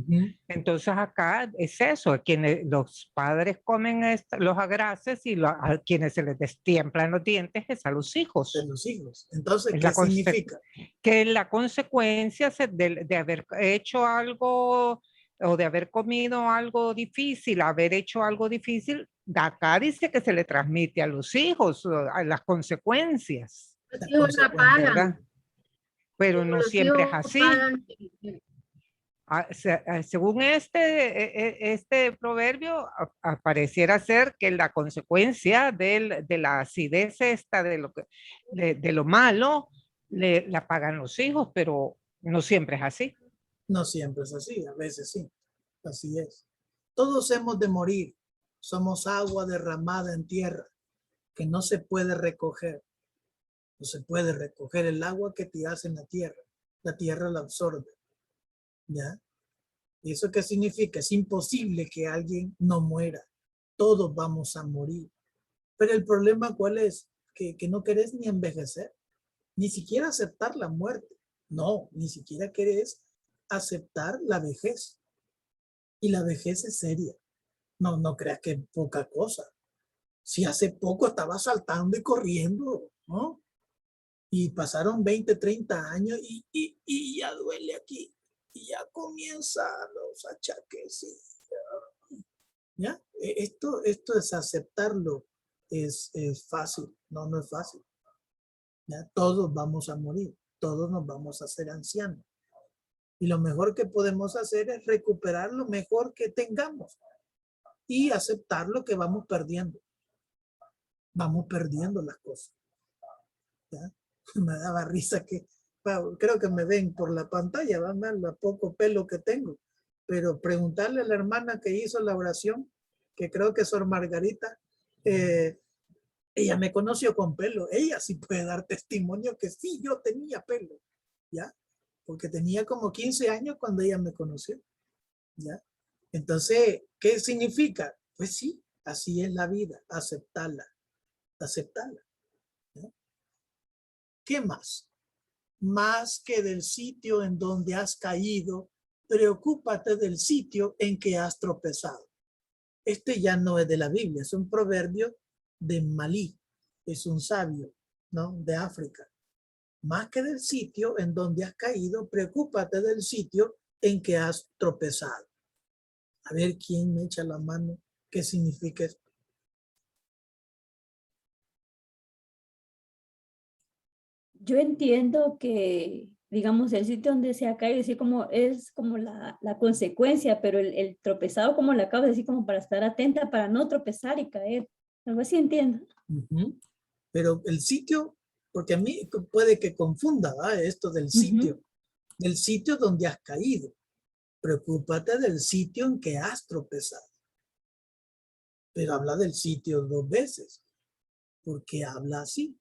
Entonces acá es eso, los padres comen los agrases y a quienes se les destiemplan los dientes es a los hijos. De los hijos. Entonces, Es ¿qué significa? Que la consecuencia de haber hecho algo o de haber comido algo difícil, haber hecho algo difícil, acá dice que se le transmite a los hijos, a las consecuencias. los hijos la pagan. ¿Verdad? Pero no Los siempre es hijos así. pagan. Según este proverbio, pareciera ser que la consecuencia de la acidez esta, de lo malo, la pagan los hijos, pero no siempre es así. No siempre es así, a veces sí. Así es. Todos hemos de morir. Somos agua derramada en tierra que no se puede recoger. No se puede recoger el agua que tiras en la tierra. La tierra la absorbe. ¿Ya? ¿Y eso qué significa? Es imposible que alguien no muera. Todos vamos a morir. Pero el problema, ¿cuál es? Que no querés ni envejecer, ni siquiera aceptar la muerte. No, ni siquiera querés aceptar la vejez. Y la vejez es seria. No creas que es poca cosa. Si hace poco estaba saltando y corriendo, ¿no? Y pasaron 20, 30 años y ya duele aquí. Y ya comienzan los achaques. ¿Ya? Esto es aceptarlo. Es fácil. No es fácil. ¿Ya? Todos vamos a morir. Todos nos vamos a hacer ancianos. Y lo mejor que podemos hacer es recuperar lo mejor que tengamos y aceptar lo que vamos perdiendo. Vamos perdiendo las cosas. ¿Ya? Me daba risa que, creo que me ven por la pantalla, van a ver lo poco pelo que tengo. Pero preguntarle a la hermana que hizo la oración, que creo que es Sor Margarita, ella me conoció con pelo. Ella sí puede dar testimonio que sí, yo tenía pelo. ¿Ya? Porque tenía como 15 años cuando ella me conoció. ¿Ya? Entonces, ¿qué significa? Pues sí, así es la vida, aceptarla. Aceptarla. ¿Ya? ¿Qué más? Más que del sitio en donde has caído, preocúpate del sitio en que has tropezado. Este ya no es de la Biblia, es un proverbio de Malí, es un sabio, ¿no? De África. Más que del sitio en donde has caído, preocúpate del sitio en que has tropezado. A ver quién me echa la mano. ¿Qué significa esto? Yo entiendo que, digamos, el sitio donde se ha caído es como la consecuencia, pero el tropezado como la causa, así como para estar atenta, para no tropezar y caer. Algo así entiendo. Pero el sitio, porque a mí puede que confunda, ¿verdad? Esto del sitio donde has caído. Preocúpate del sitio en que has tropezado. Pero habla del sitio 2 veces, porque habla así.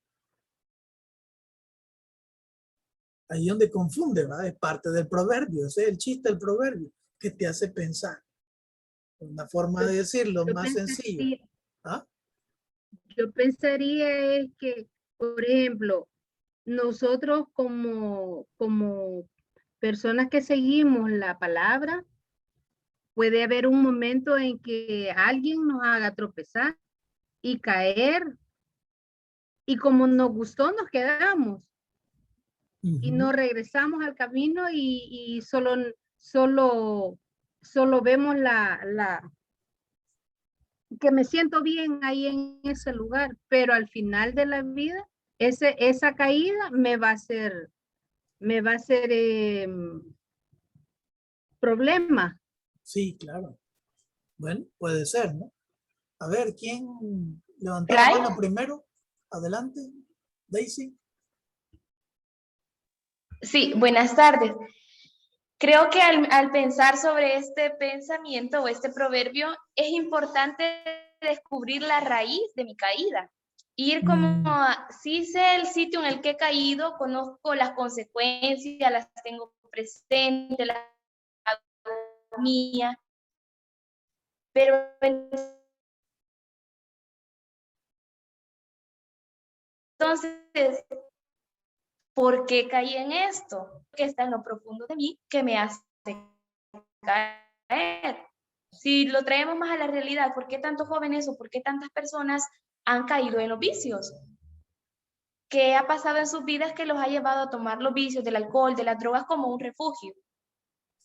Ahí donde confunde, ¿verdad? Es parte del proverbio, ese es el chiste del proverbio, que te hace pensar. Una forma de decirlo más sencillo. ¿Ah? Yo pensaría es que, por ejemplo, nosotros como personas que seguimos la palabra, puede haber un momento en que alguien nos haga tropezar y caer, y como nos gustó, nos quedamos. Y nos regresamos al camino y solo solo vemos que me siento bien ahí en ese lugar, pero al final de la vida, esa caída me va a hacer problema. Sí, claro. Bueno, puede ser, ¿no? A ver, ¿quién levantó la mano primero? Adelante, Daisy. Sí, buenas tardes. Creo que al pensar sobre este pensamiento o este proverbio, es importante descubrir la raíz de mi caída. Ir como, si sé el sitio en el que he caído, conozco las consecuencias, las tengo presentes, las mía, pero entonces, ¿por qué caí en esto? Que está en lo profundo de mí, que me hace caer. Si lo traemos más a la realidad, ¿por qué tantos jóvenes o por qué tantas personas han caído en los vicios? ¿Qué ha pasado en sus vidas que los ha llevado a tomar los vicios del alcohol, de las drogas como un refugio?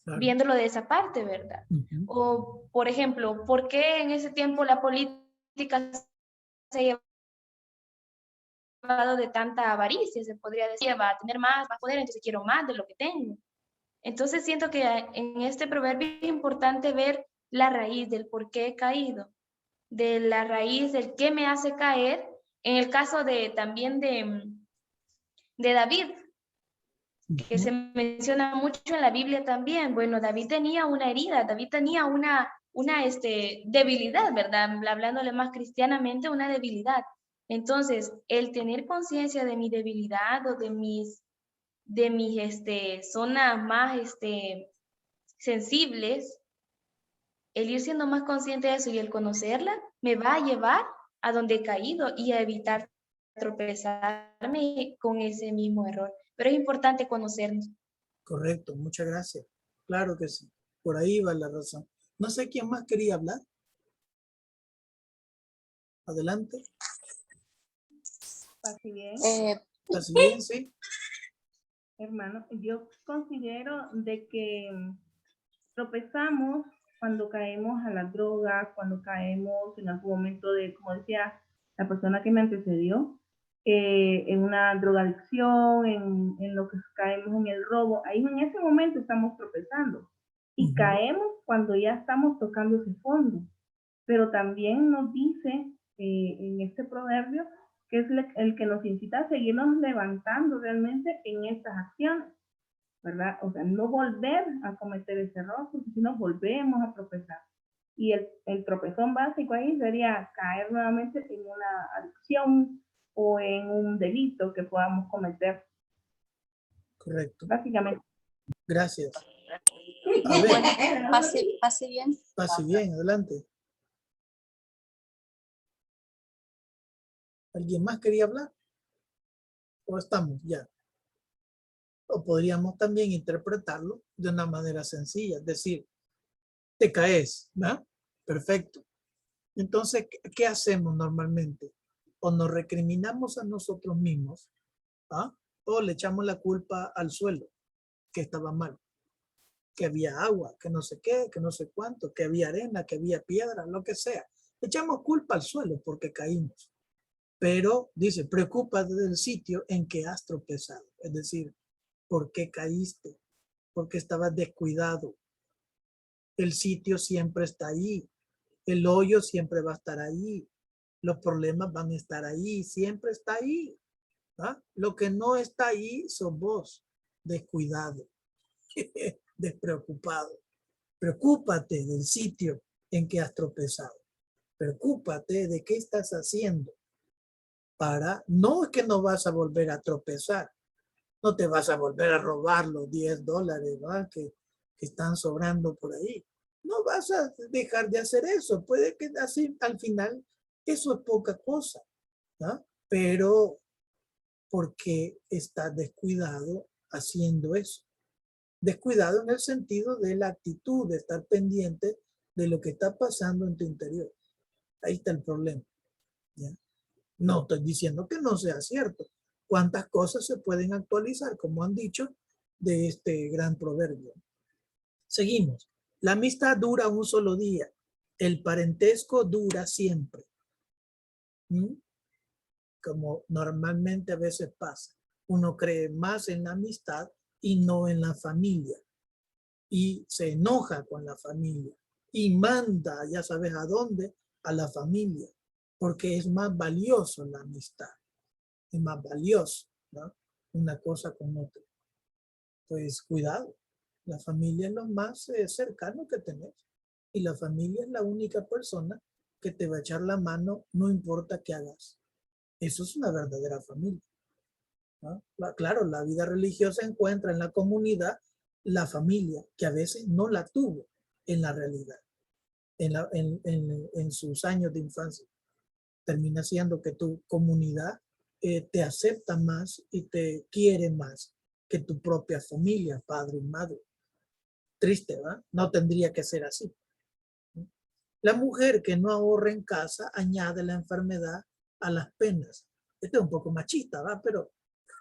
Claro. Viéndolo de esa parte, ¿verdad? O, por ejemplo, ¿por qué en ese tiempo la política se ha llevado de tanta avaricia? Se podría decir, va a tener más poder, entonces quiero más de lo que tengo. Entonces siento que en este proverbio es importante ver la raíz del por qué he caído, de la raíz del qué me hace caer, en el caso también de David, que se menciona mucho en la Biblia también. Bueno, David tenía una herida, David tenía una debilidad, ¿verdad? Hablándole más cristianamente, una debilidad. Entonces, el tener conciencia de mi debilidad o de mis zonas más sensibles, el ir siendo más consciente de eso y el conocerla, me va a llevar a donde he caído y a evitar tropezarme con ese mismo error. Pero es importante conocernos. Correcto, muchas gracias. Claro que sí, por ahí va la razón. No sé quién más quería hablar. Adelante. Así bien. Así bien, sí. Hermano, yo considero de que tropezamos cuando caemos a la droga, cuando caemos en algún momento de, como decía la persona que me antecedió, en una drogadicción, en lo que caemos en el robo. Ahí en ese momento estamos tropezando y caemos cuando ya estamos tocando ese fondo. Pero también nos dice en este proverbio que es el que nos incita a seguirnos levantando realmente en estas acciones, ¿verdad? O sea, no volver a cometer ese error, porque si no volvemos a tropezar. Y el tropezón básico ahí sería caer nuevamente en una adicción o en un delito que podamos cometer. Correcto. Básicamente. Gracias. A ver. Pase bien. Pase bien, adelante. ¿Alguien más quería hablar? ¿O estamos ya? O podríamos también interpretarlo de una manera sencilla, es decir, te caes, ¿verdad? Perfecto. Entonces, ¿qué hacemos normalmente? O nos recriminamos a nosotros mismos, ¿ah? O le echamos la culpa al suelo, que estaba mal, que había agua, que no sé qué, que no sé cuánto, que había arena, que había piedra, lo que sea. Le echamos culpa al suelo porque caímos. Pero dice, preocúpate del sitio en que has tropezado. Es decir, ¿por qué caíste? Porque estabas descuidado. El sitio siempre está ahí. El hoyo siempre va a estar ahí. Los problemas van a estar ahí. Siempre está ahí. ¿Ah? Lo que no está ahí sos vos. Descuidado. Despreocupado. Preocúpate del sitio en que has tropezado. Preocúpate de qué estás haciendo. No es que no vas a volver a tropezar, no te vas a volver a robar los $10, ¿verdad? Que están sobrando por ahí. No vas a dejar de hacer eso. Puede que así al final eso es poca cosa, ¿no? Pero porque estás descuidado haciendo eso. Descuidado en el sentido de la actitud, de estar pendiente de lo que está pasando en tu interior. Ahí está el problema, ¿ya? No estoy diciendo que no sea cierto. ¿Cuántas cosas se pueden actualizar, como han dicho, de este gran proverbio? Seguimos. La amistad dura un solo día. El parentesco dura siempre. ¿Mm? Como normalmente a veces pasa. Uno cree más en la amistad y no en la familia. Y se enoja con la familia. Y manda, ya sabes a dónde, a la familia. Porque es más valioso la amistad. Es más valioso, ¿no? Una cosa con otra. Pues cuidado. La familia es lo más cercano que tenés. Y la familia es la única persona que te va a echar la mano, no importa qué hagas. Eso es una verdadera familia, ¿no? Claro, la vida religiosa encuentra en la comunidad la familia, que a veces no la tuvo en la realidad, en sus años de infancia. Termina siendo que tu comunidad te acepta más y te quiere más que tu propia familia, padre y madre. Triste, ¿verdad? No tendría que ser así. La mujer que no ahorra en casa añade la enfermedad a las penas. Este es un poco machista, ¿verdad? Pero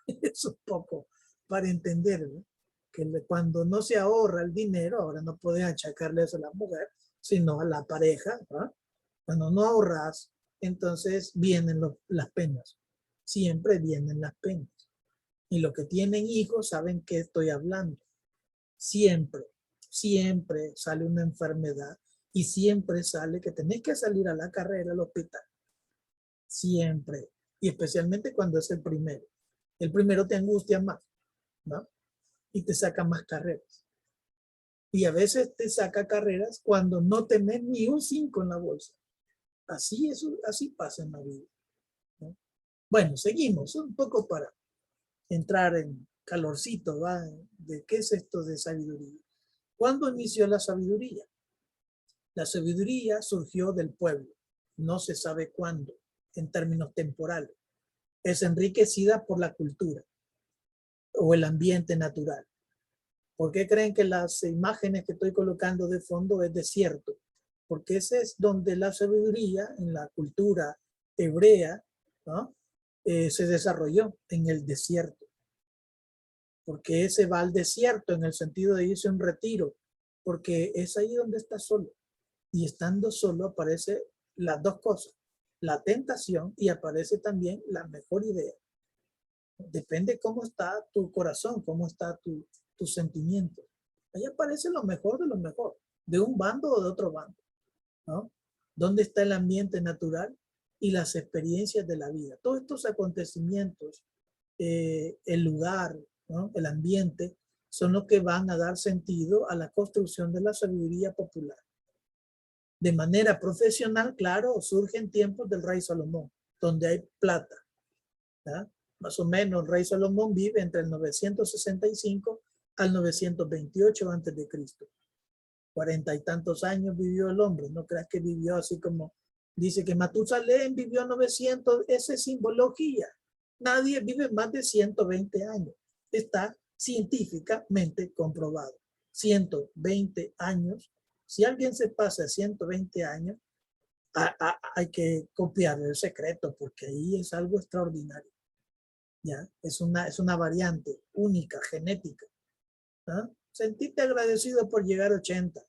es un poco para entender, ¿no? Que cuando no se ahorra el dinero, ahora no puedes achacarle eso a la mujer, sino a la pareja, ¿verdad? Cuando no ahorras, entonces vienen las penas. Siempre vienen las penas. Y los que tienen hijos saben qué estoy hablando. Siempre sale una enfermedad y siempre sale que tenés que salir a la carrera al hospital. Siempre. Y especialmente cuando es el primero. El primero te angustia más, ¿no? Y te saca más carreras. Y a veces te saca carreras cuando no tenés ni un 5 en la bolsa. Así pasa en la vida, ¿no? Bueno, seguimos un poco para entrar en calorcito, ¿va? De qué es esto de sabiduría. ¿Cuándo inició la sabiduría? La sabiduría surgió del pueblo. No se sabe cuándo, en términos temporales. Es enriquecida por la cultura o el ambiente natural. ¿Por qué creen que las imágenes que estoy colocando de fondo es desierto? Porque ese es donde la sabiduría en la cultura hebrea, ¿no? Se desarrolló en el desierto. Porque ese va al desierto en el sentido de irse a un retiro, porque es ahí donde está solo. Y estando solo aparece las dos cosas, la tentación y aparece también la mejor idea. Depende cómo está tu corazón, cómo está tu sentimiento. Ahí aparece lo mejor de lo mejor, de un bando o de otro bando, ¿no? ¿Dónde está el ambiente natural y las experiencias de la vida? Todos estos acontecimientos, el lugar, ¿no? El ambiente, son los que van a dar sentido a la construcción de la sabiduría popular. De manera profesional, claro, surgen tiempos del rey Salomón, donde hay plata, ¿verdad? Más o menos, el rey Salomón vive entre el 965 al 928 antes de Cristo. 40 y tantos años vivió el hombre. No creas que vivió así como dice que Matusalén vivió 900. Esa es simbología. Nadie vive más de 120 años. Está científicamente comprobado. 120 años. Si alguien se pasa 120 años, hay que copiar el secreto porque ahí es algo extraordinario. ¿Ya? Es una variante única, genética. ¿Ah? Sentirte agradecido por llegar a 80.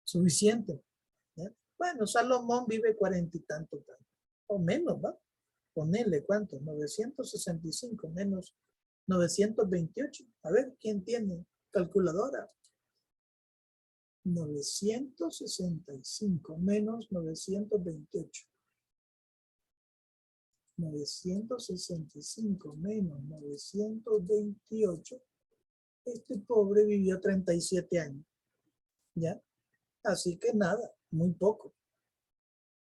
Suficiente. ¿Ya? Bueno, Salomón vive 40 y tanto. O menos, ¿va? Ponele, ¿cuánto? 965 menos 928. A ver, ¿quién tiene calculadora? 965 menos 928. 965 menos 928. Este pobre vivió 37 años. ¿Ya? Así que nada, muy poco.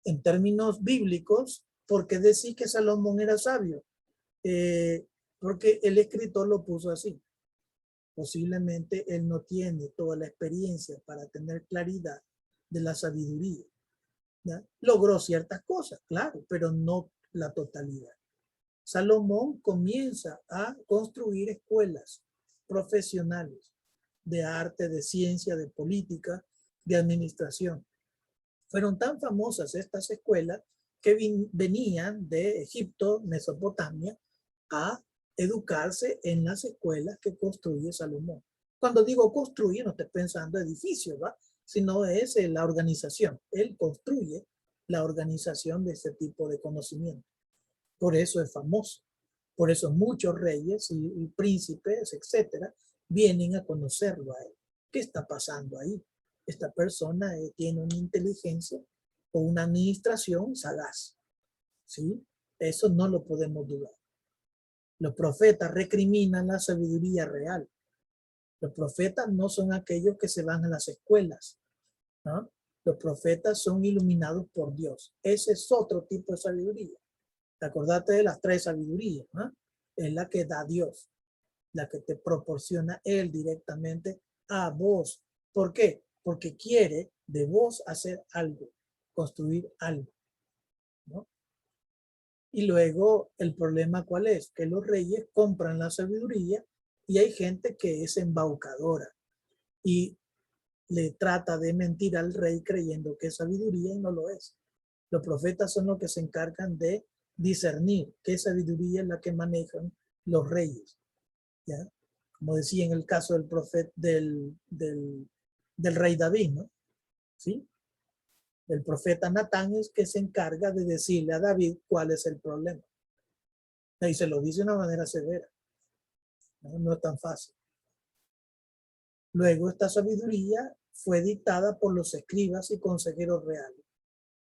En términos bíblicos, ¿por qué decir que Salomón era sabio? Porque el escritor lo puso así. Posiblemente él no tiene toda la experiencia para tener claridad de la sabiduría. ¿Ya? Logró ciertas cosas, claro, pero no la totalidad. Salomón comienza a construir escuelas profesionales de arte, de ciencia, de política, de administración. Fueron tan famosas estas escuelas que venían de Egipto, Mesopotamia, a educarse en las escuelas que construye Salomón. Cuando digo construir, no estoy pensando edificios, ¿va? sino es la organización. Él construye la organización de ese tipo de conocimiento. Por eso es famoso. Por eso muchos reyes y príncipes, etcétera, vienen a conocerlo a él. ¿Qué está pasando ahí? Esta persona tiene una inteligencia o una administración sagaz. ¿Sí? Eso no lo podemos dudar. Los profetas recriminan la sabiduría real. Los profetas no son aquellos que se van a las escuelas, ¿no? Los profetas son iluminados por Dios. Ese es otro tipo de sabiduría. Acordate de las 3 sabidurías, ¿no? Es la que da Dios, la que te proporciona Él directamente a vos. ¿Por qué? Porque quiere de vos hacer algo, construir algo, ¿no? Y luego el problema ¿cuál es? Que los reyes compran la sabiduría y hay gente que es embaucadora y le trata de mentir al rey creyendo que es sabiduría y no lo es. Los profetas son los que se encargan de discernir qué sabiduría es la que manejan los reyes. ¿Ya? Como decía en el caso del profeta del rey David, ¿no? ¿Sí? El profeta Natán es que se encarga de decirle a David cuál es el problema. Y se lo dice de una manera severa. No es tan fácil. Luego esta sabiduría fue dictada por los escribas y consejeros reales.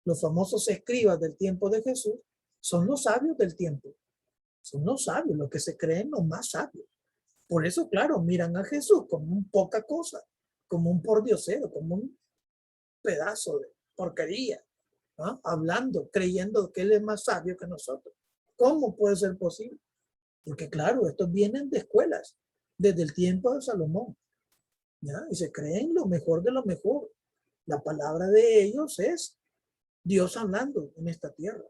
Los famosos escribas del tiempo de Jesús son los sabios del tiempo. Son los sabios, los que se creen los más sabios. Por eso, claro, miran a Jesús como un poca cosa, como un pordiosero, como un pedazo de porquería, ¿no? Hablando, creyendo que él es más sabio que nosotros. ¿Cómo puede ser posible? Porque claro, estos vienen de escuelas, desde el tiempo de Salomón, ¿ya? Y se creen lo mejor de lo mejor. La palabra de ellos es Dios hablando en esta tierra.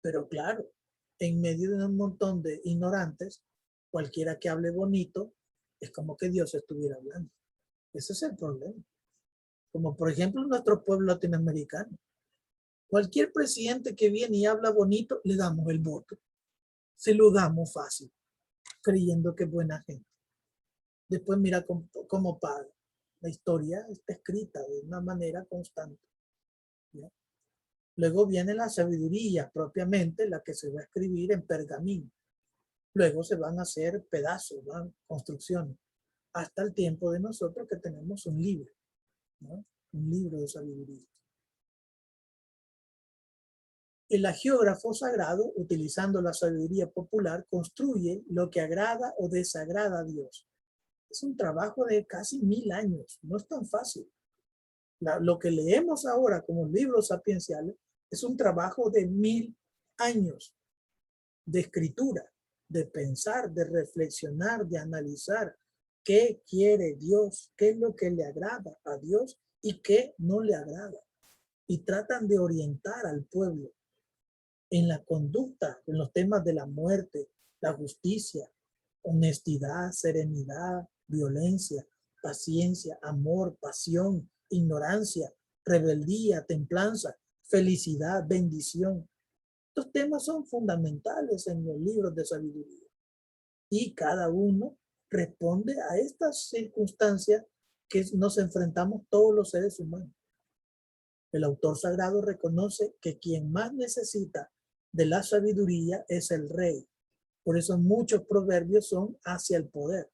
Pero claro, en medio de un montón de ignorantes, cualquiera que hable bonito, es como que Dios estuviera hablando. Ese es el problema. Como por ejemplo en nuestro pueblo latinoamericano. Cualquier presidente que viene y habla bonito, le damos el voto. Se lo damos fácil, creyendo que es buena gente. Después mira cómo paga. La historia está escrita de una manera constante, ¿ya? Luego viene la sabiduría propiamente, la que se va a escribir en pergamino. Luego se van a hacer pedazos, construcciones, hasta el tiempo de nosotros que tenemos un libro, ¿no? Un libro de sabiduría. El hagiógrafo sagrado, utilizando la sabiduría popular, construye lo que agrada o desagrada a Dios. Es un trabajo de casi 1000 años, no es tan fácil. Lo que leemos ahora como libros sapienciales es un trabajo de 1000 años de escritura, de pensar, de reflexionar, de analizar qué quiere Dios, qué es lo que le agrada a Dios y qué no le agrada. Y tratan de orientar al pueblo en la conducta, en los temas de la muerte, la justicia, honestidad, serenidad, violencia, paciencia, amor, pasión, ignorancia, rebeldía, templanza, felicidad, bendición. Estos temas son fundamentales en los libros de sabiduría y cada uno responde a estas circunstancias que nos enfrentamos todos los seres humanos. El autor sagrado reconoce que quien más necesita de la sabiduría es el rey. Por eso muchos proverbios son hacia el poder,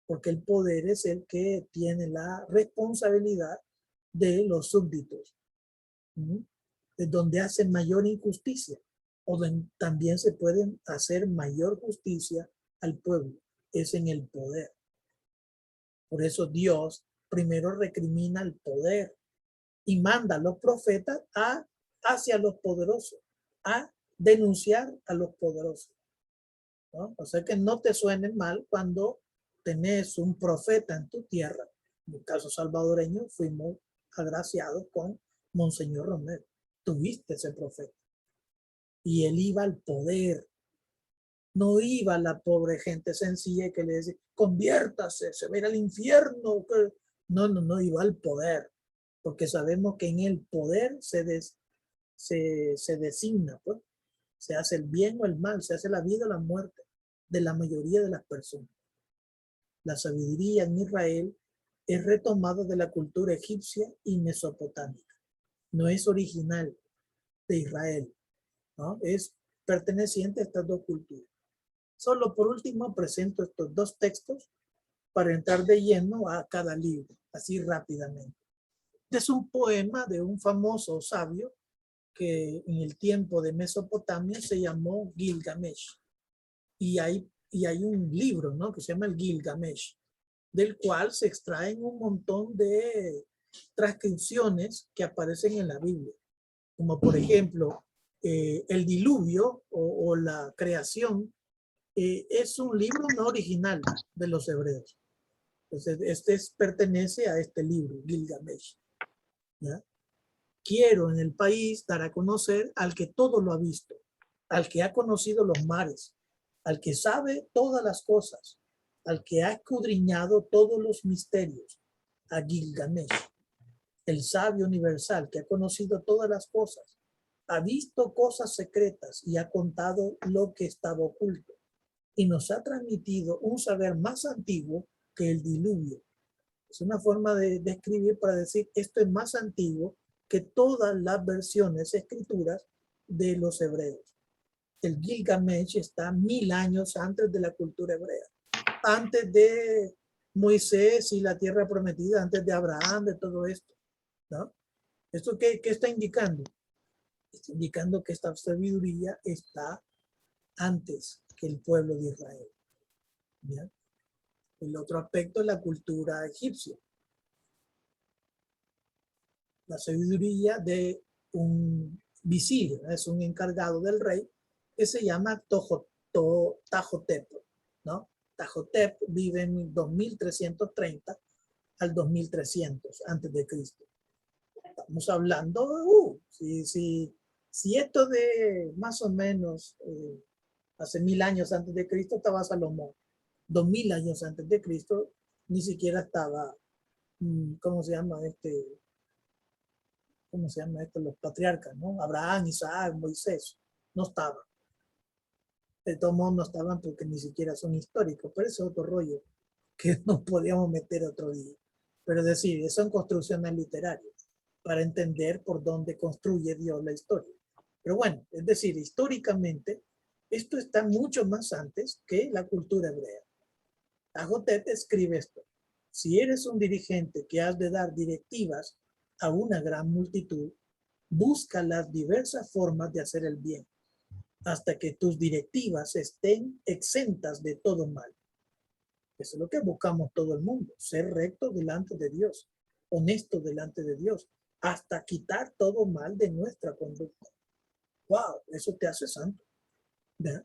porque el poder es el que tiene la responsabilidad de los súbditos, es donde hacen mayor injusticia o también se puede hacer mayor justicia al pueblo, es en el poder. Por eso Dios primero recrimina el poder y manda a los profetas hacia los poderosos, a denunciar a los poderosos, ¿no? O sea que no te suene mal cuando tenés un profeta en tu tierra. En el caso salvadoreño fuimos agraciados con Monseñor Romero. Tuviste ese profeta. Y él iba al poder. No iba la pobre gente sencilla que le decía, conviértase, se va a ir al infierno. No, iba al poder. Porque sabemos que en el poder se designa, pues. Se hace el bien o el mal, se hace la vida o la muerte de la mayoría de las personas. La sabiduría en Israel es retomado de la cultura egipcia y mesopotámica. No es original de Israel, ¿no? Es perteneciente a estas dos culturas. Solo por último presento estos dos textos para entrar de lleno a cada libro, así rápidamente. Es un poema de un famoso sabio que en el tiempo de Mesopotamia se llamó Gilgamesh. Y hay un libro, ¿no?, que se llama el Gilgamesh, del cual se extraen un montón de transcripciones que aparecen en la Biblia, como por ejemplo el diluvio o la creación. Es un libro no original de los hebreos. Entonces, pertenece a este libro, Gilgamesh, ¿ya? Quiero en el país dar a conocer al que todo lo ha visto, al que ha conocido los mares, al que sabe todas las cosas, al que ha escudriñado todos los misterios, a Gilgamesh, el sabio universal que ha conocido todas las cosas, ha visto cosas secretas y ha contado lo que estaba oculto, y nos ha transmitido un saber más antiguo que el diluvio. Es una forma de escribir para decir esto es más antiguo que todas las versiones escrituras de los hebreos. El Gilgamesh está 1000 años antes de la cultura hebrea, antes de Moisés y la tierra prometida, antes de Abraham, de todo esto, ¿no? ¿Esto qué está indicando? Está indicando que esta sabiduría está antes que el pueblo de Israel, ¿ya? El otro aspecto es la cultura egipcia. La sabiduría de un visir, es un encargado del rey que se llama Tahotep, ¿no? Tahotep vive en 2330 al 2300 antes de Cristo. Estamos hablando, si esto de más o menos hace 1000 años antes de Cristo estaba Salomón, 2000 años antes de Cristo ni siquiera estaba, ¿cómo se llama los patriarcas, ¿no? Abraham, Isaac, Moisés, no estaban. De todos modos no estaban porque ni siquiera son históricos, pero eso es otro rollo que nos podíamos meter otro día. Pero decir, son construcciones literarias para entender por dónde construye Dios la historia. Pero bueno, es decir, históricamente, esto está mucho más antes que la cultura hebrea. Tahotep escribe esto: si eres un dirigente que has de dar directivas a una gran multitud, busca las diversas formas de hacer el bien, hasta que tus directivas estén exentas de todo mal. Eso es lo que buscamos todo el mundo, ser recto delante de Dios, honesto delante de Dios, hasta quitar todo mal de nuestra conducta. ¡Wow! Eso te hace santo, ¿verdad?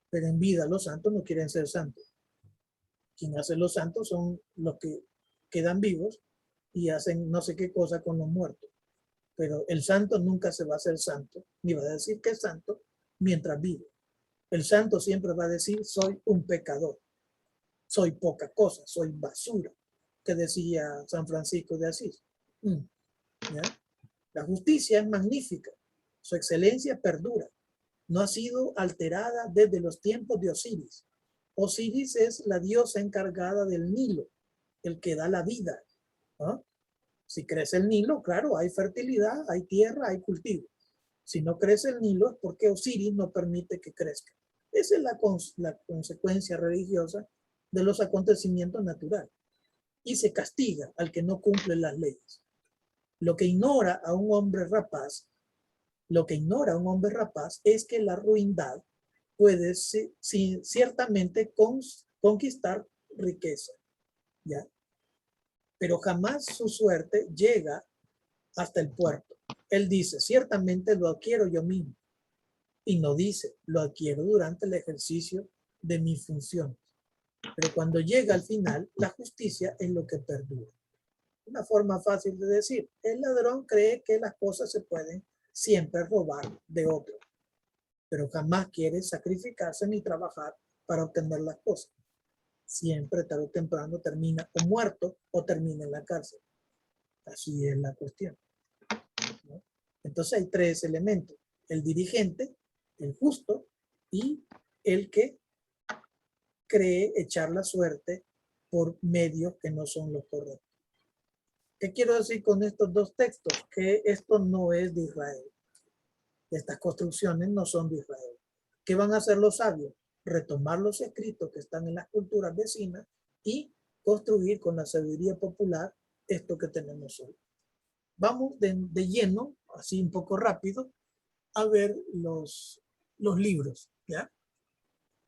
Pero en vida los santos no quieren ser santos. Quien hace los santos son los que quedan vivos y hacen no sé qué cosa con los muertos. Pero el santo nunca se va a hacer santo, ni va a decir que es santo mientras vive. El santo siempre va a decir, soy un pecador, soy poca cosa, soy basura, que decía San Francisco de Asís. ¿Ya? La justicia es magnífica, su excelencia perdura, no ha sido alterada desde los tiempos de Osiris. Osiris es la diosa encargada del Nilo, el que da la vida, ¿no? Si crece el Nilo, claro, hay fertilidad, hay tierra, hay cultivo. Si no crece el Nilo es porque Osiris no permite que crezca. Esa es la consecuencia religiosa de los acontecimientos naturales. Y se castiga al que no cumple las leyes. Lo que ignora a un hombre rapaz es que la ruindad puede ciertamente conquistar riqueza, ¿ya? Pero jamás su suerte llega hasta el puerto. Él dice, ciertamente lo adquiero yo mismo. Y no dice, lo adquiero durante el ejercicio de mis funciones. Pero cuando llega al final, la justicia es lo que perdura. Una forma fácil de decir, el ladrón cree que las cosas se pueden siempre robar de otro, pero jamás quiere sacrificarse ni trabajar para obtener las cosas. Siempre, tarde o temprano, termina o muerto o termina en la cárcel. Así es la cuestión, ¿no? Entonces hay tres elementos: el dirigente, el justo y el que cree echar la suerte por medios que no son los correctos. ¿Qué quiero decir con estos dos textos? Que esto no es de Israel. Estas construcciones no son de Israel. ¿Qué van a hacer los sabios? Retomar los escritos que están en las culturas vecinas y construir con la sabiduría popular esto que tenemos hoy. Vamos de lleno, así un poco rápido, a ver los libros. ¿Ya?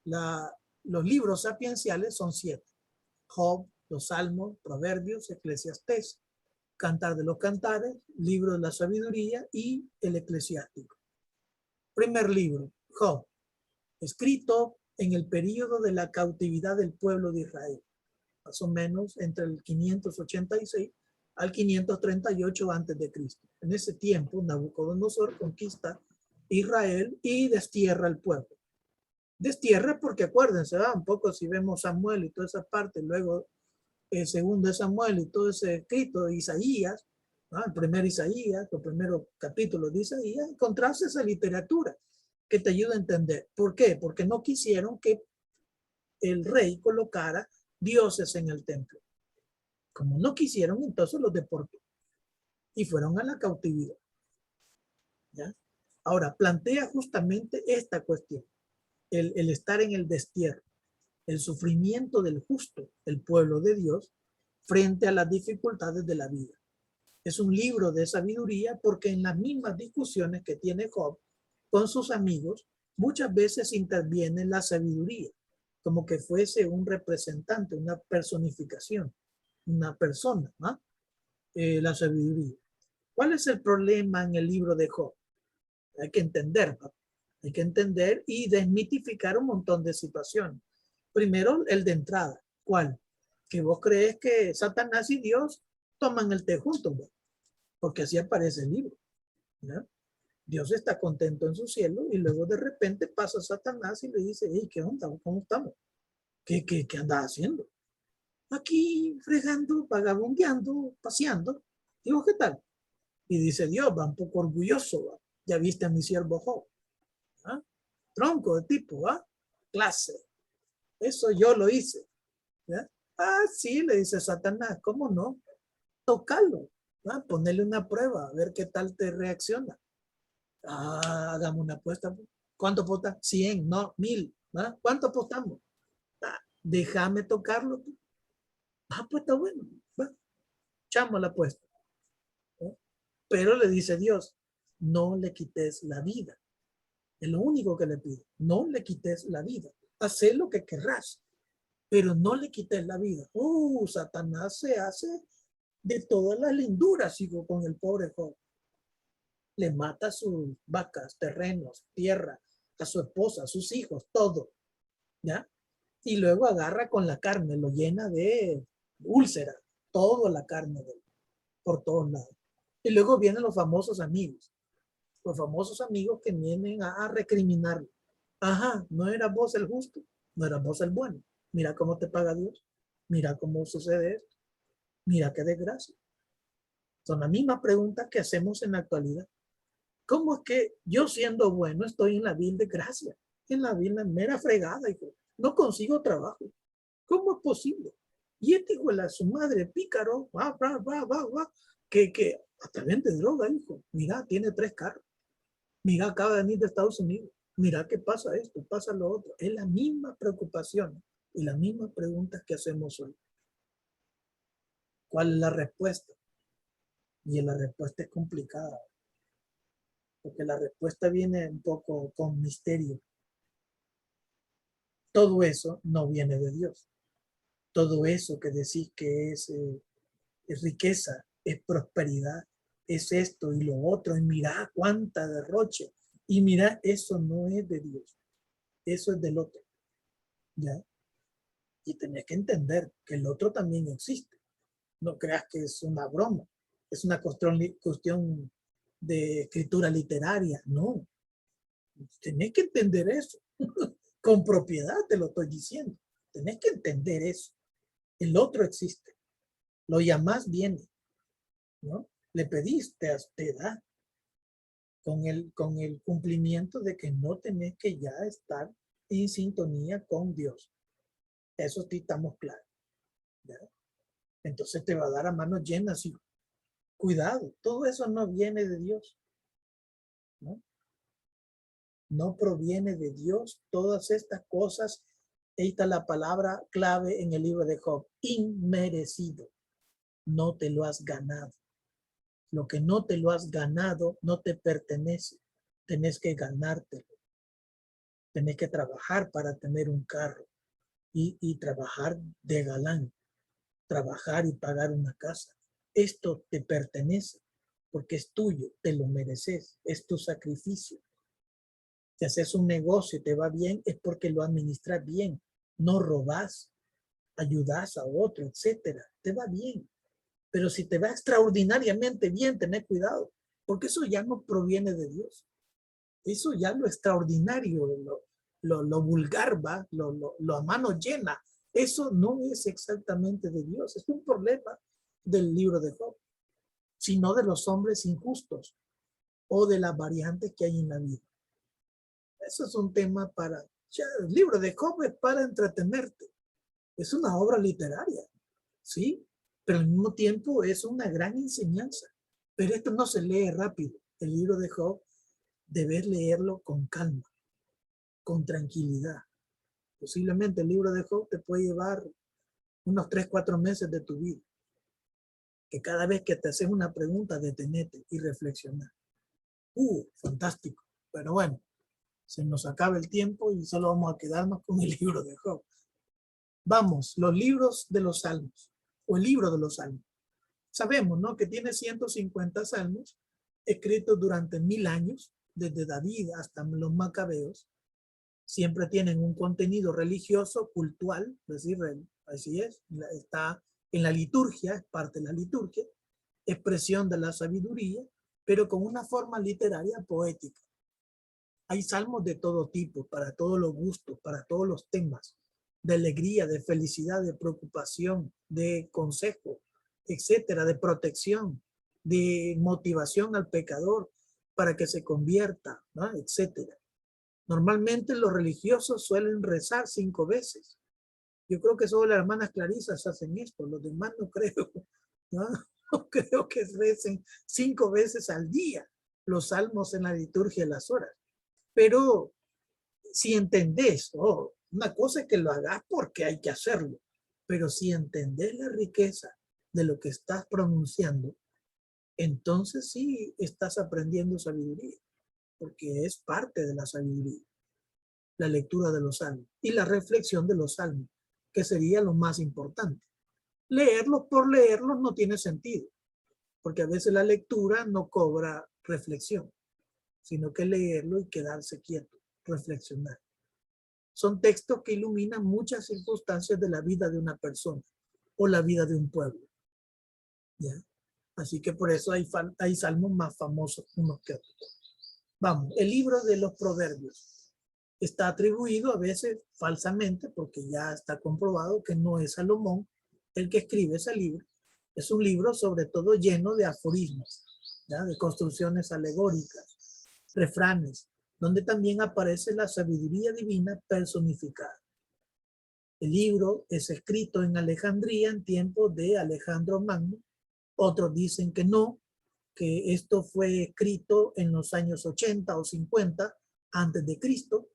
Los libros sapienciales son 7. Job, los Salmos, Proverbios, Eclesiastés, Cantar de los Cantares, Libro de la Sabiduría y el Eclesiástico. Primer libro, Job, escrito en el período de la cautividad del pueblo de Israel, más o menos entre el 586 al 538 a.C. En ese tiempo, Nabucodonosor conquista Israel y destierra al pueblo. Destierra porque acuérdense, un poco si vemos Samuel y toda esa parte, luego el segundo de Samuel y todo ese escrito de Isaías, el primer Isaías, los primeros capítulos de Isaías, encontrarse esa literatura que te ayuda a entender. ¿Por qué? Porque no quisieron que el rey colocara dioses en el templo. Como no quisieron, entonces los deportó y fueron a la cautividad. ¿Ya? Ahora, plantea justamente esta cuestión, el estar en el destierro, el sufrimiento del justo, el pueblo de Dios, frente a las dificultades de la vida. Es un libro de sabiduría porque en las mismas discusiones que tiene Job con sus amigos, muchas veces interviene la sabiduría, como que fuese un representante, una personificación, una persona, ¿no? La sabiduría. ¿Cuál es el problema en el libro de Job? Hay que entender, ¿no? Hay que entender y desmitificar un montón de situaciones. Primero, el de entrada. ¿Cuál? Que vos crees que Satanás y Dios toman el té juntos, ¿no? Porque así aparece el libro, ¿no? Dios está contento en su cielo y luego de repente pasa Satanás y le dice, hey, ¿qué onda? ¿Cómo estamos? ¿Qué andas haciendo? Aquí fregando, vagabundeando, paseando. Digo, ¿qué tal? Y dice Dios, va un poco orgulloso, ¿va? Ya viste a mi siervo Job. ¿Ah? Tronco de tipo, ¿va? Clase. Eso yo lo hice. ¿Ya? Ah, sí, le dice Satanás, ¿cómo no? Tócalo, ¿va? Ponerle una prueba, a ver qué tal te reacciona. Ah, hagamos una apuesta. ¿Cuánto apostas? 100, no, 1000. ¿Va? ¿Cuánto apostamos? Ah, déjame tocarlo. Ah, pues está bueno. Va. Echamos la apuesta. ¿Eh? Pero le dice Dios, no le quites la vida. Es lo único que le pido. No le quites la vida. Haz lo que querrás, pero no le quites la vida. Satanás se hace de todas las linduras, sigo con el pobre Job. Le mata a sus vacas, terrenos, tierra, a su esposa, a sus hijos, todo. ¿Ya? Y luego agarra con la carne, lo llena de úlcera, toda la carne de él, por todos lados. Y luego vienen los famosos amigos que vienen a recriminarlo. Ajá, ¿no era vos el justo? ¿No era vos el bueno? Mira cómo te paga Dios. Mira cómo sucede esto. Mira qué desgracia. Son las mismas preguntas que hacemos en la actualidad. ¿Cómo es que yo siendo bueno estoy en la vil desgracia? En la vil mera fregada, hijo. No consigo trabajo. ¿Cómo es posible? Y este hijo de su madre pícaro, que hasta vende droga, hijo. Mira, tiene 3 carros. Mira, acaba de venir de Estados Unidos. Mira qué pasa esto, pasa lo otro. Es la misma preocupación y las mismas preguntas que hacemos hoy. ¿Cuál es la respuesta? Y la respuesta es complicada. Porque la respuesta viene un poco con misterio. Todo eso no viene de Dios. Todo eso que decís que es riqueza, es prosperidad, es esto y lo otro, y mira cuánta derroche. Y mira, eso no es de Dios. Eso es del otro. ¿Ya? Y tenés que entender que el otro también existe. No creas que es una broma. Es una cuestión de escritura literaria. No. Tenés que entender eso. Con propiedad te lo estoy diciendo. Tenés que entender eso. El otro existe. Lo llamás, viene. ¿No? Le pediste, te da. Con el cumplimiento de que no tenés que ya estar en sintonía con Dios. Eso sí estamos claros. ¿ya? Entonces te va a dar a manos llenas y cuidado, todo eso no viene de Dios, ¿no? No proviene de Dios. Todas estas cosas, ahí está la palabra clave en el libro de Job, inmerecido. No te lo has ganado. Lo que no te lo has ganado no te pertenece. Tenés que ganártelo. Tenés que trabajar para tener un carro y trabajar de galán. Trabajar y pagar una casa. Esto te pertenece porque es tuyo, te lo mereces, es tu sacrificio. Si haces un negocio y te va bien, es porque lo administras bien, no robas, ayudas a otro, etcétera. Te va bien. Pero si te va extraordinariamente bien, tened cuidado, porque eso ya no proviene de Dios. Eso ya lo extraordinario, lo vulgar, va, lo a mano llena. Eso no es exactamente de Dios. Es un problema del libro de Job, sino de los hombres injustos o de las variantes que hay en la vida. Eso es un tema para... Ya, el libro de Job es para entretenerte. Es una obra literaria, ¿sí? Pero al mismo tiempo es una gran enseñanza. Pero esto no se lee rápido. El libro de Job debes leerlo con calma, con tranquilidad. Posiblemente el libro de Job te puede llevar unos 3-4 meses de tu vida. Que cada vez que te haces una pregunta, detenete y reflexionar. Fantástico. Pero bueno, se nos acaba el tiempo y solo vamos a quedarnos con el libro de Job. Vamos, los libros de los salmos, o el libro de los salmos. Sabemos, ¿no?, que tiene 150 salmos escritos durante 1000 años, desde David hasta los macabeos. Siempre tienen un contenido religioso, cultural, es decir, así es, está en la liturgia, es parte de la liturgia, expresión de la sabiduría, pero con una forma literaria poética. Hay salmos de todo tipo, para todos los gustos, para todos los temas, de alegría, de felicidad, de preocupación, de consejo, etcétera, de protección, de motivación al pecador para que se convierta, ¿no?, etcétera. Normalmente los religiosos suelen rezar 5 veces. Yo creo que solo las hermanas clarisas hacen esto, los demás no creo, ¿no? No creo que recen 5 veces al día los salmos en la liturgia de las horas. Pero si entendés, una cosa es que lo hagas porque hay que hacerlo, pero si entendés la riqueza de lo que estás pronunciando, entonces sí estás aprendiendo sabiduría, porque es parte de la sabiduría, la lectura de los salmos y la reflexión de los salmos, que sería lo más importante. Leerlos por leerlos no tiene sentido, porque a veces la lectura no cobra reflexión, sino que leerlo y quedarse quieto, reflexionar. Son textos que iluminan muchas circunstancias de la vida de una persona o la vida de un pueblo, ¿ya? Así que por eso hay salmos más famosos unos que otros. Vamos, el libro de los Proverbios está atribuido a veces falsamente, porque ya está comprobado que no es Salomón el que escribe ese libro. Es un libro sobre todo lleno de aforismos, ¿ya?, de construcciones alegóricas, refranes, donde también aparece la sabiduría divina personificada. El libro es escrito en Alejandría en tiempos de Alejandro Magno. Otros dicen que no, que esto fue escrito en los años 80 o 50 antes de Cristo.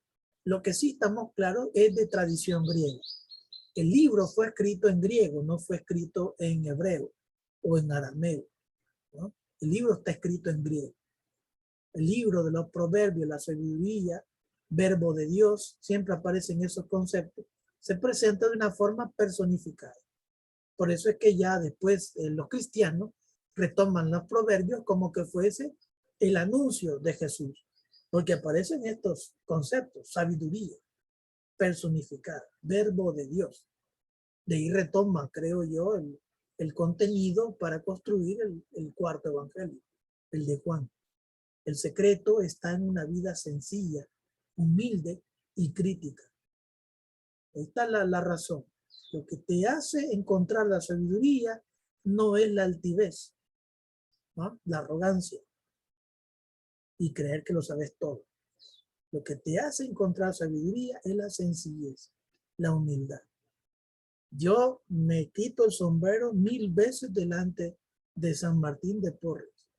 Lo que sí estamos claros es de tradición griega. El libro fue escrito en griego, no fue escrito en hebreo o en arameo, ¿no? El libro está escrito en griego. El libro de los proverbios, la sabiduría, verbo de Dios, siempre aparecen esos conceptos, se presenta de una forma personificada. Por eso es que ya después los cristianos retoman los proverbios como que fuese el anuncio de Jesús, porque aparecen estos conceptos: sabiduría personificada, verbo de Dios. De ahí retoma, creo yo, el contenido para construir el cuarto evangelio, el de Juan. El secreto está en una vida sencilla, humilde y crítica. Ahí está la razón. Lo que te hace encontrar la sabiduría no es la altivez, ¿no?, la arrogancia y creer que lo sabes todo. Lo que te hace encontrar sabiduría es la sencillez, la humildad. Yo me quito el sombrero 1000 veces delante de San Martín de Porres.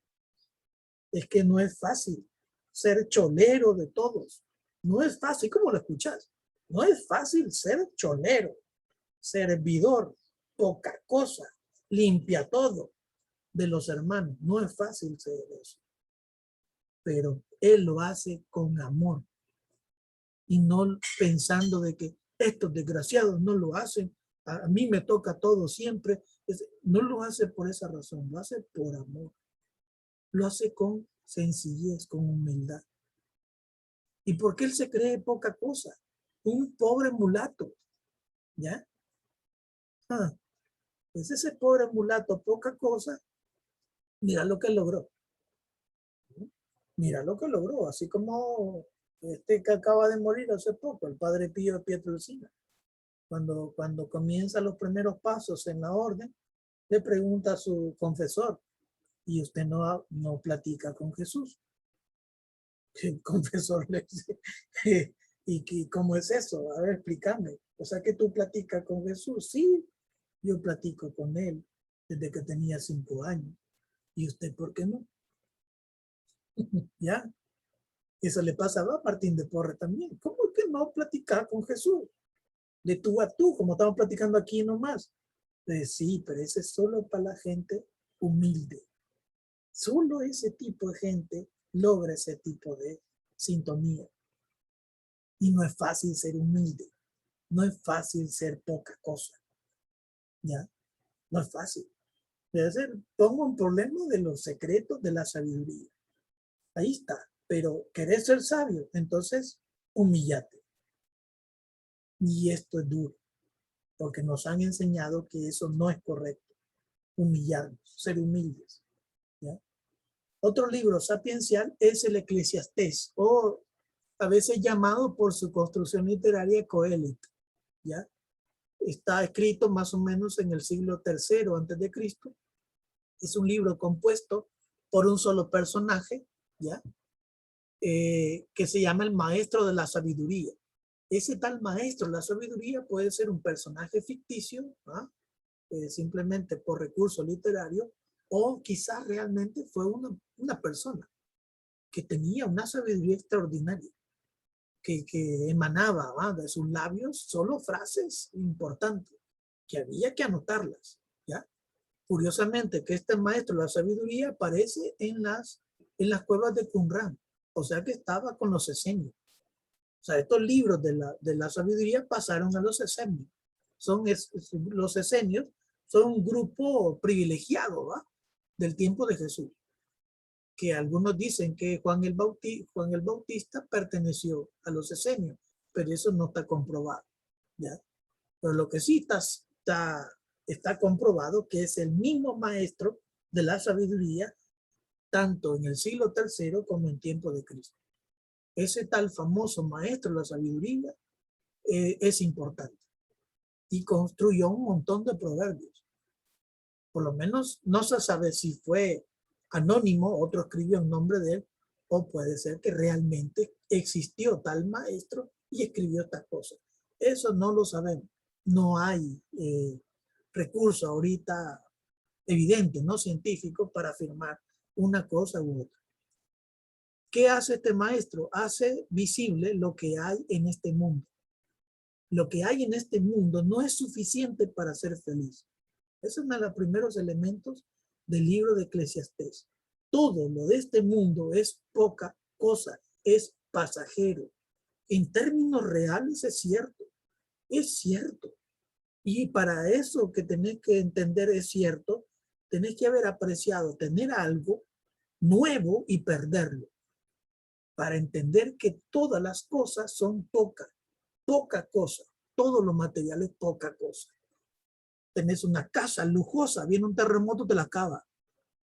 Es que no es fácil ser cholero de todos. No es fácil, ¿cómo lo escuchas? No es fácil ser cholero, servidor, poca cosa, limpia todo de los hermanos. No es fácil ser eso. Pero él lo hace con amor y no pensando de que estos desgraciados no lo hacen. A mí me toca todo siempre. No lo hace por esa razón, lo hace por amor. Lo hace con sencillez, con humildad. ¿Y por qué él se cree poca cosa? Un pobre mulato, ¿ya? Pues ese pobre mulato, poca cosa, mira lo que logró. Mira lo que logró, así como este que acaba de morir hace poco, el padre Pío de Pietrelcina. Cuando comienza los primeros pasos en la orden, le pregunta a su confesor, ¿y usted no platica con Jesús? El confesor le dice, ¿y cómo es eso? A ver, explícame. O sea que tú platicas con Jesús. Sí, yo platico con él desde que tenía 5 años. ¿Y usted por qué no? ¿Ya? Eso le pasaba a Martín de Porres también. ¿Cómo es que no platicar con Jesús? De tú a tú, como estamos platicando aquí nomás. Sí, pero ese es solo para la gente humilde. Solo ese tipo de gente logra ese tipo de sintonía. Y no es fácil ser humilde. No es fácil ser poca cosa. ¿Ya? No es fácil. Pongo un problema de los secretos de la sabiduría. Ahí está. Pero querés ser sabio, entonces humíllate. Y esto es duro, porque nos han enseñado que eso no es correcto. Humillarnos, ser humildes. ¿Ya? Otro libro sapiencial es el Eclesiastés, o a veces llamado por su construcción literaria Coelet. ¿Ya? Está escrito más o menos en el siglo III antes de Cristo. Es un libro compuesto por un solo personaje, ¿ya? Que se llama el maestro de la sabiduría. Ese tal maestro de la sabiduría puede ser un personaje ficticio, simplemente por recurso literario, o quizás realmente fue una persona que tenía una sabiduría extraordinaria, que emanaba de sus labios solo frases importantes, que había que anotarlas, ¿ya? Curiosamente que este maestro de la sabiduría aparece en las cuevas de Qumran, o sea que estaba con los esenios. O sea, estos libros de la sabiduría pasaron a los esenios. Los esenios son un grupo privilegiado, ¿va? Del tiempo de Jesús. Que algunos dicen que Juan el Bautista perteneció a los esenios, pero eso no está comprobado, ¿ya? Pero lo que sí está comprobado que es el mismo maestro de la sabiduría, tanto en el siglo III como en tiempo de Cristo. Ese tal famoso maestro de la sabiduría es importante y construyó un montón de proverbios. Por lo menos no se sabe si fue anónimo, otro escribió en nombre de él, o puede ser que realmente existió tal maestro y escribió estas cosas. Eso no lo sabemos. No hay recurso ahorita evidente, no científico, para afirmar una cosa u otra. ¿Qué hace este maestro? Hace visible lo que hay en este mundo. Lo que hay en este mundo no es suficiente para ser feliz. Ese es uno de los primeros elementos del libro de Eclesiastés. Todo lo de este mundo es poca cosa, es pasajero. En términos reales es cierto. Es cierto. Y para eso que tenés que entender es cierto, tenés que haber apreciado tener algo nuevo y perderlo. Para entender que todas las cosas son poca cosa. Todo lo material es poca cosa. Tenés una casa lujosa, viene un terremoto, te la acaba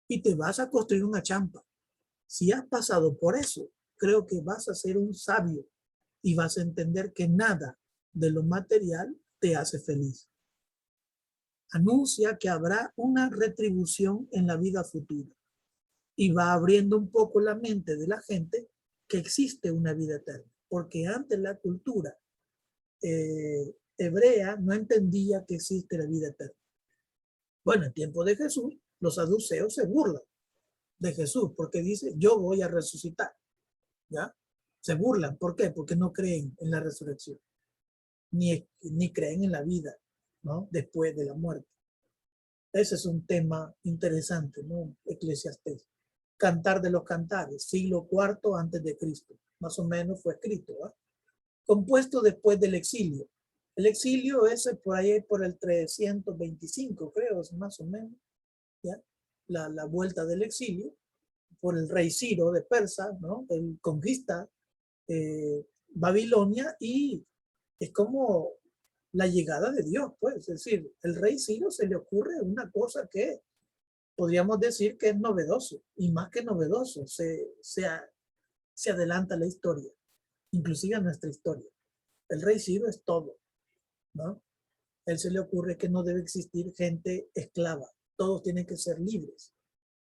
y te vas a construir una champa. Si has pasado por eso, creo que vas a ser un sabio y vas a entender que nada de lo material te hace feliz. Anuncia que habrá una retribución en la vida futura y va abriendo un poco la mente de la gente que existe una vida eterna, porque antes la cultura hebrea no entendía que existe la vida eterna. Bueno, en tiempo de Jesús, los saduceos se burlan de Jesús porque dice, yo voy a resucitar. ¿Ya? Se burlan. ¿Por qué? Porque no creen en la resurrección. Ni creen en la vida, ¿no? Después de la muerte. Ese es un tema interesante, ¿no? Eclesiastés. Cantar de los Cantares, siglo IV antes de Cristo. Más o menos fue escrito, ¿eh? Compuesto después del exilio. El exilio es por ahí por el 325, creo, más o menos. ¿Ya? La vuelta del exilio por el rey Ciro de Persa, ¿no? Él conquista Babilonia y es como la llegada de Dios, pues. Es decir, el rey Ciro se le ocurre una cosa que podríamos decir que es novedoso, y más que novedoso, se adelanta la historia, inclusive a nuestra historia. El rey Ciro es todo, ¿no? A él se le ocurre que no debe existir gente esclava, todos tienen que ser libres.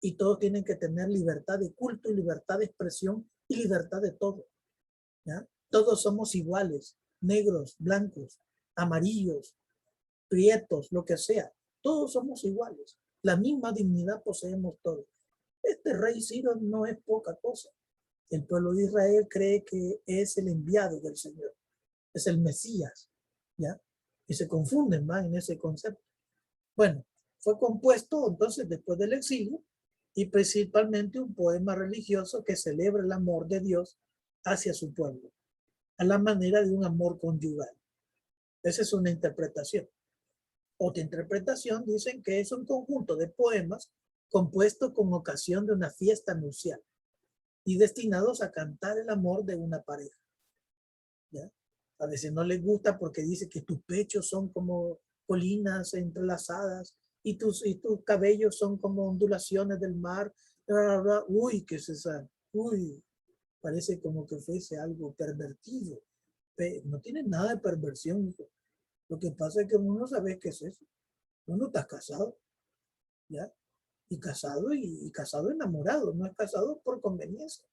Y todos tienen que tener libertad de culto, libertad de expresión y libertad de todo. ¿Ya? Todos somos iguales, negros, blancos, amarillos, prietos, lo que sea. Todos somos iguales. La misma dignidad poseemos todos. Este rey Ciro no es poca cosa. El pueblo de Israel cree que es el enviado del Señor. Es el Mesías. ¿Ya? Y se confunden más en ese concepto. Bueno, fue compuesto entonces después del exilio y principalmente un poema religioso que celebra el amor de Dios hacia su pueblo, a la manera de un amor conyugal. Esa es una interpretación. Otra interpretación dicen que es un conjunto de poemas compuestos con ocasión de una fiesta nupcial y destinados a cantar el amor de una pareja. ¿Ya? A veces no les gusta porque dice que tus pechos son como colinas entrelazadas y tus cabellos son como ondulaciones del mar. Uy, ¿qué es esa? Uy, parece como que fuese algo pervertido. No tiene nada de perversión, hijo. Lo que pasa es que uno no sabe qué es eso. Uno está casado, ¿ya? Y casado enamorado, no es casado por conveniencia.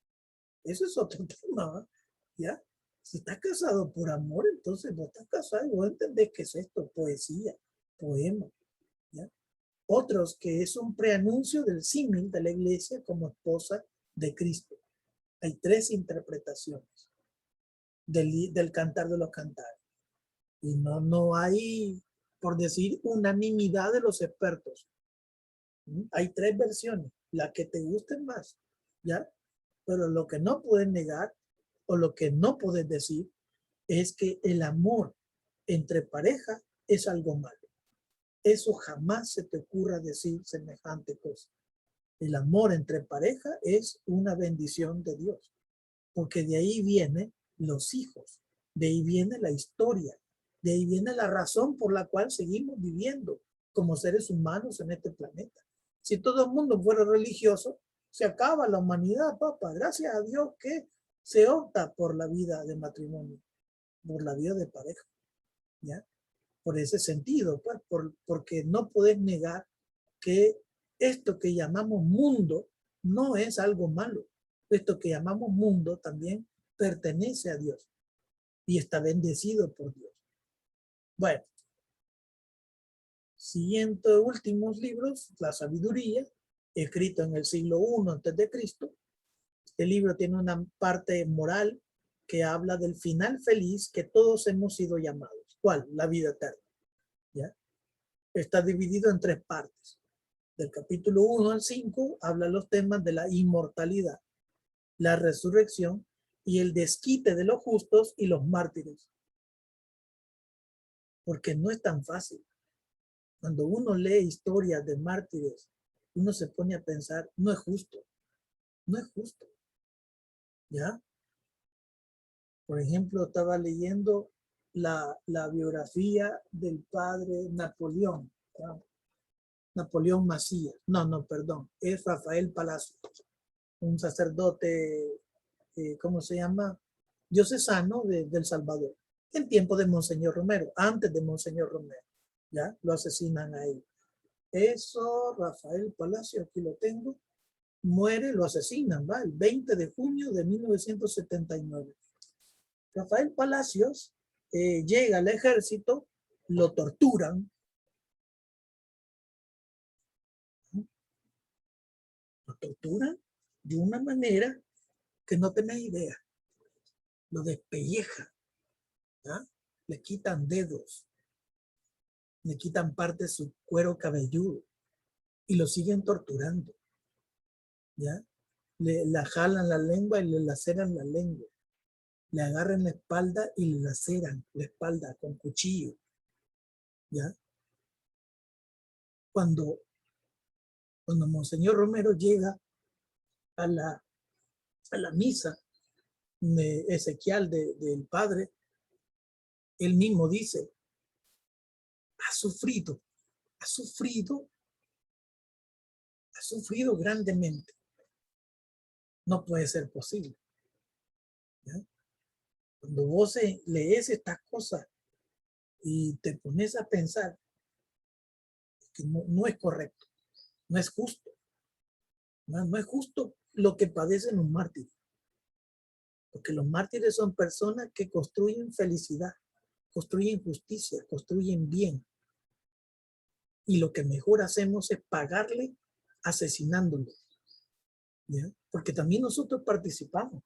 Eso es otro tema, ¿ya? Si estás casado por amor, entonces vos estás casado y vos entendés qué es esto, poesía, poema, ¿ya? Otros que es un preanuncio del símil de la iglesia como esposa de Cristo. Hay tres interpretaciones del Cantar de los Cantares. Y no hay, por decir, unanimidad de los expertos. Hay tres versiones, la que te guste más, ¿ya? Pero lo que no puedes negar o lo que no puedes decir es que el amor entre pareja es algo malo. Eso jamás se te ocurra decir semejante cosa. El amor entre pareja es una bendición de Dios, porque de ahí vienen los hijos, de ahí viene la historia, de ahí viene la razón por la cual seguimos viviendo como seres humanos en este planeta. Si todo el mundo fuera religioso, se acaba la humanidad, papá. Gracias a Dios que se opta por la vida de matrimonio, por la vida de pareja, ¿ya? Por ese sentido, pues, porque no puedes negar que esto que llamamos mundo no es algo malo. Esto que llamamos mundo también pertenece a Dios y está bendecido por Dios. Bueno, siguiente, últimos libros, La Sabiduría, escrito en el siglo I antes de Cristo. Este libro tiene una parte moral que habla del final feliz que todos hemos sido llamados. ¿Cuál? La vida eterna. ¿Ya? Está dividido en tres partes. Del capítulo 1 al 5 habla los temas de la inmortalidad, la resurrección y el desquite de los justos y los mártires. Porque no es tan fácil. Cuando uno lee historias de mártires, uno se pone a pensar, no es justo. No es justo. ¿Ya? Por ejemplo, estaba leyendo la biografía del padre Napoleón, ¿no? Napoleón Macías. No, perdón. Es Rafael Palacios, un sacerdote, ¿cómo se llama? Diocesano del Salvador. En tiempo de Monseñor Romero, antes de Monseñor Romero. ¿Ya? Lo asesinan a él. Eso, Rafael Palacios, aquí lo tengo. Muere, lo asesinan, ¿va? El 20 de junio de 1979. Rafael Palacios llega el ejército, lo torturan. Lo torturan de una manera que no tenés idea. Lo despellejan. ¿Ah? Le quitan dedos. Le quitan parte de su cuero cabelludo. Y lo siguen torturando. ¿Ya? Le jalan la lengua y le laceran la lengua. Le agarran la espalda y le laceran la espalda con cuchillo. ¿Ya? Cuando Monseñor Romero llega a la misa de Ezequiel del Padre, él mismo dice, ha sufrido grandemente. No puede ser posible. ¿Ya? Cuando vos lees estas cosas y te pones a pensar que no es correcto, no es justo. No es justo lo que padecen los mártires. Porque los mártires son personas que construyen felicidad, construyen justicia, construyen bien. Y lo que mejor hacemos es pagarle asesinándolo. ¿Ya? Porque también nosotros participamos.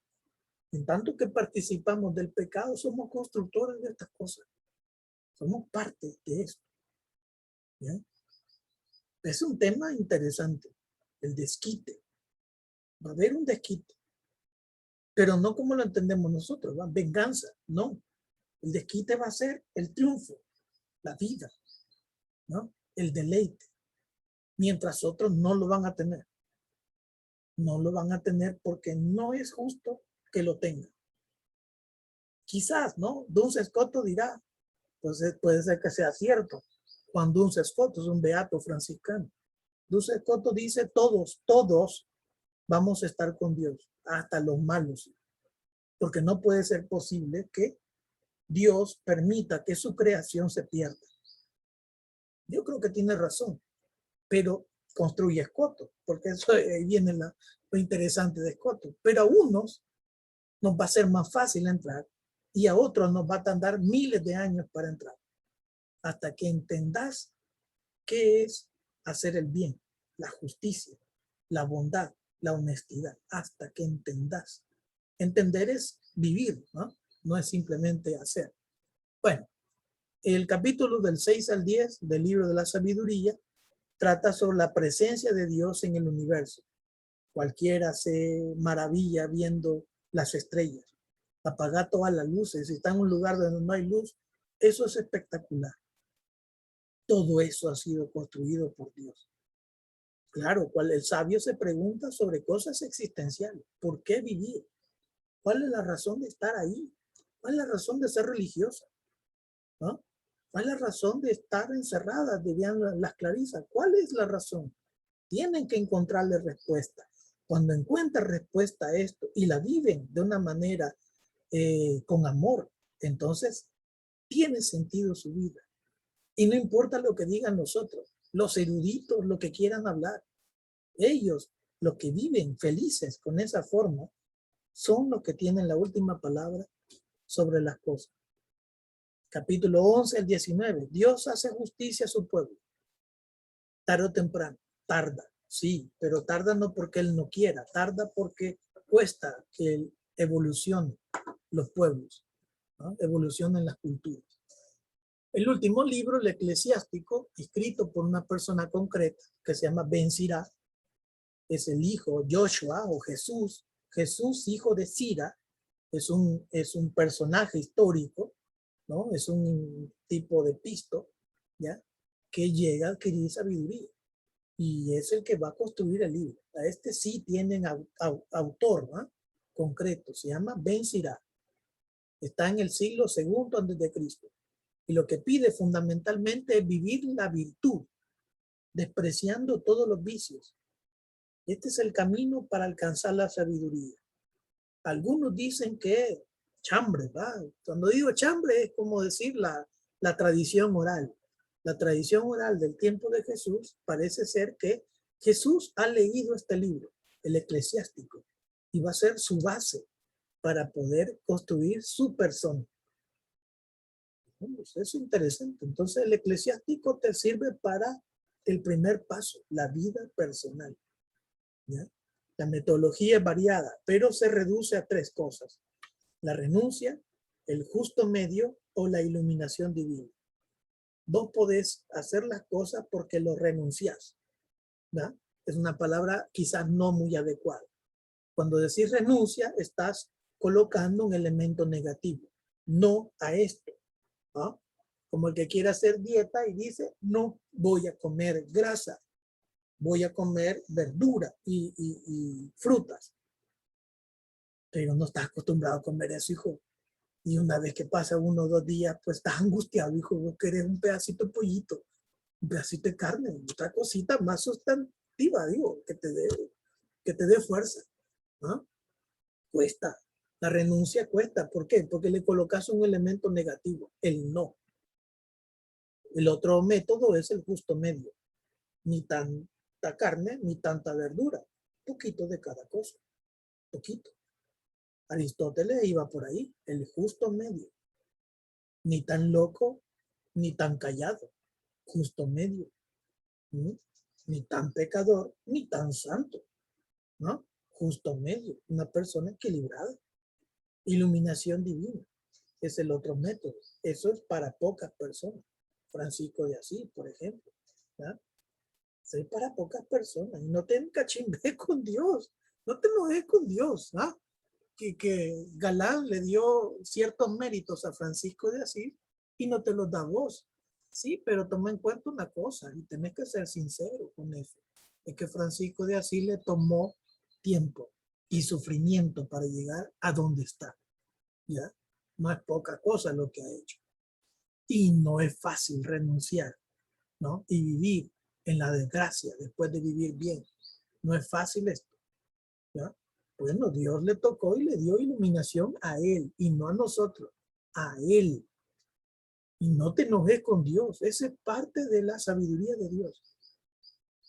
En tanto que participamos del pecado, somos constructores de estas cosas. Somos parte de esto. ¿Ya? Es un tema interesante, el desquite. Va a haber un desquite. Pero no como lo entendemos nosotros, ¿va? Venganza, no. El desquite va a ser el triunfo, la vida, ¿no? El deleite. Mientras otros no lo van a tener. No lo van a tener porque no es justo que lo tengan. Quizás, ¿no? Duns Scoto dirá, pues puede ser que sea cierto. Juan Duns Scoto es un beato franciscano. Duns Scoto dice, todos vamos a estar con Dios, hasta los malos. Porque no puede ser posible que Dios permita que su creación se pierda. Yo creo que tiene razón, pero construye Scoto, porque eso ahí viene lo interesante de Scoto. Pero a unos nos va a ser más fácil entrar y a otros nos va a tardar miles de años para entrar. Hasta que entendás qué es hacer el bien, la justicia, la bondad, la honestidad, hasta que entendás. Entender es vivir, ¿no? No es simplemente hacer. Bueno, el capítulo del 6 al 10 del libro de la sabiduría trata sobre la presencia de Dios en el universo. Cualquiera se maravilla viendo las estrellas. Apagar todas las luces. Si está en un lugar donde no hay luz, eso es espectacular. Todo eso ha sido construido por Dios. Claro, el sabio se pregunta sobre cosas existenciales. ¿Por qué vivir? ¿Cuál es la razón de estar ahí? ¿Cuál es la razón de ser religiosa? ¿No? ¿Cuál es la razón de estar encerrada? Dirían las clarisas. ¿Cuál es la razón? Tienen que encontrarle respuesta. Cuando encuentran respuesta a esto y la viven de una manera con amor, entonces tiene sentido su vida. Y no importa lo que digan nosotros, los eruditos, lo que quieran hablar. Ellos, los que viven felices con esa forma, son los que tienen la última palabra sobre las cosas. Capítulo 11 al 19. Dios hace justicia a su pueblo. Tarde o temprano. Tarda, sí, pero tarda no porque Él no quiera. Tarda porque cuesta que evolucionen los pueblos, ¿no? Evolucionen las culturas. El último libro, el Eclesiástico, escrito por una persona concreta que se llama Ben Sira, es el hijo Joshua o Jesús. Jesús, hijo de Sira, es un personaje histórico, ¿no? Es un tipo de pisto, ¿ya? Que llega a adquirir sabiduría. Y es el que va a construir el libro. A este sí tienen autor, ¿no? Concreto. Se llama Ben Sira. Está en el siglo II a.C. Y lo que pide fundamentalmente es vivir la virtud, despreciando todos los vicios. Este es el camino para alcanzar la sabiduría. Algunos dicen que chambre, ¿va? Cuando digo chambre es como decir la tradición oral. La tradición oral del tiempo de Jesús parece ser que Jesús ha leído este libro, el Eclesiástico, y va a ser su base para poder construir su persona. Pues eso es interesante. Entonces el eclesiástico te sirve para el primer paso, la vida personal. ¿Ya? La metodología es variada, pero se reduce a 3 cosas: la renuncia, el justo medio o la iluminación divina. Vos podés hacer las cosas porque lo renunciás. ¿Ya? Es una palabra quizás no muy adecuada. Cuando decís renuncia, estás colocando un elemento negativo. No a esto. ¿No? Como el que quiere hacer dieta y dice, no voy a comer grasa, voy a comer verdura y frutas. Pero no estás acostumbrado a comer eso, hijo. Y una vez que pasa 1 o 2 días, pues estás angustiado, hijo. Vos querés un pedacito de pollito, un pedacito de carne, otra cosita más sustantiva, digo, que te dé fuerza. ¿No? Cuesta. La renuncia cuesta. ¿Por qué? Porque le colocas un elemento negativo, el no. El otro método es el justo medio. Ni tanta carne, ni tanta verdura. Poquito de cada cosa. Poquito. Aristóteles iba por ahí, el justo medio. Ni tan loco, ni tan callado. Justo medio. Ni tan pecador, ni tan santo. ¿No? Justo medio. Una persona equilibrada. Iluminación divina. Es el otro método. Eso es para pocas personas. Francisco de Asís, por ejemplo. ¿Ya? Es para pocas personas. Y no te encachimbe con Dios. No te enojes con Dios. ¿Ah? Que Galán le dio ciertos méritos a Francisco de Asís y no te los da vos. Sí, pero toma en cuenta una cosa y tenés que ser sincero con eso. Es que Francisco de Asís le tomó tiempo y sufrimiento para llegar a donde está. ¿Ya? No es poca cosa lo que ha hecho. Y no es fácil renunciar, ¿no? Y vivir en la desgracia después de vivir bien. No es fácil esto. ¿Ya? Bueno, Dios le tocó y le dio iluminación a él y no a nosotros, a él. Y no te enojes con Dios. Esa es parte de la sabiduría de Dios.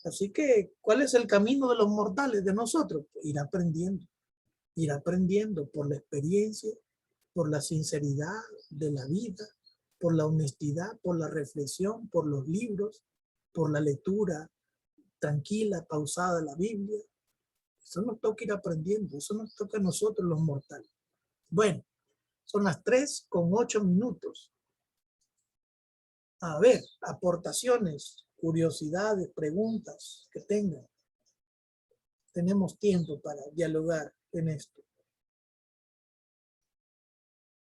Así que, ¿cuál es el camino de los mortales, de nosotros? Ir aprendiendo por la experiencia, por la sinceridad de la vida, por la honestidad, por la reflexión, por los libros, por la lectura tranquila, pausada de la Biblia. Eso nos toca ir aprendiendo, eso nos toca a nosotros los mortales. Bueno, son las 3:08. A ver, aportaciones, curiosidades, preguntas que tengan. Tenemos tiempo para dialogar en esto.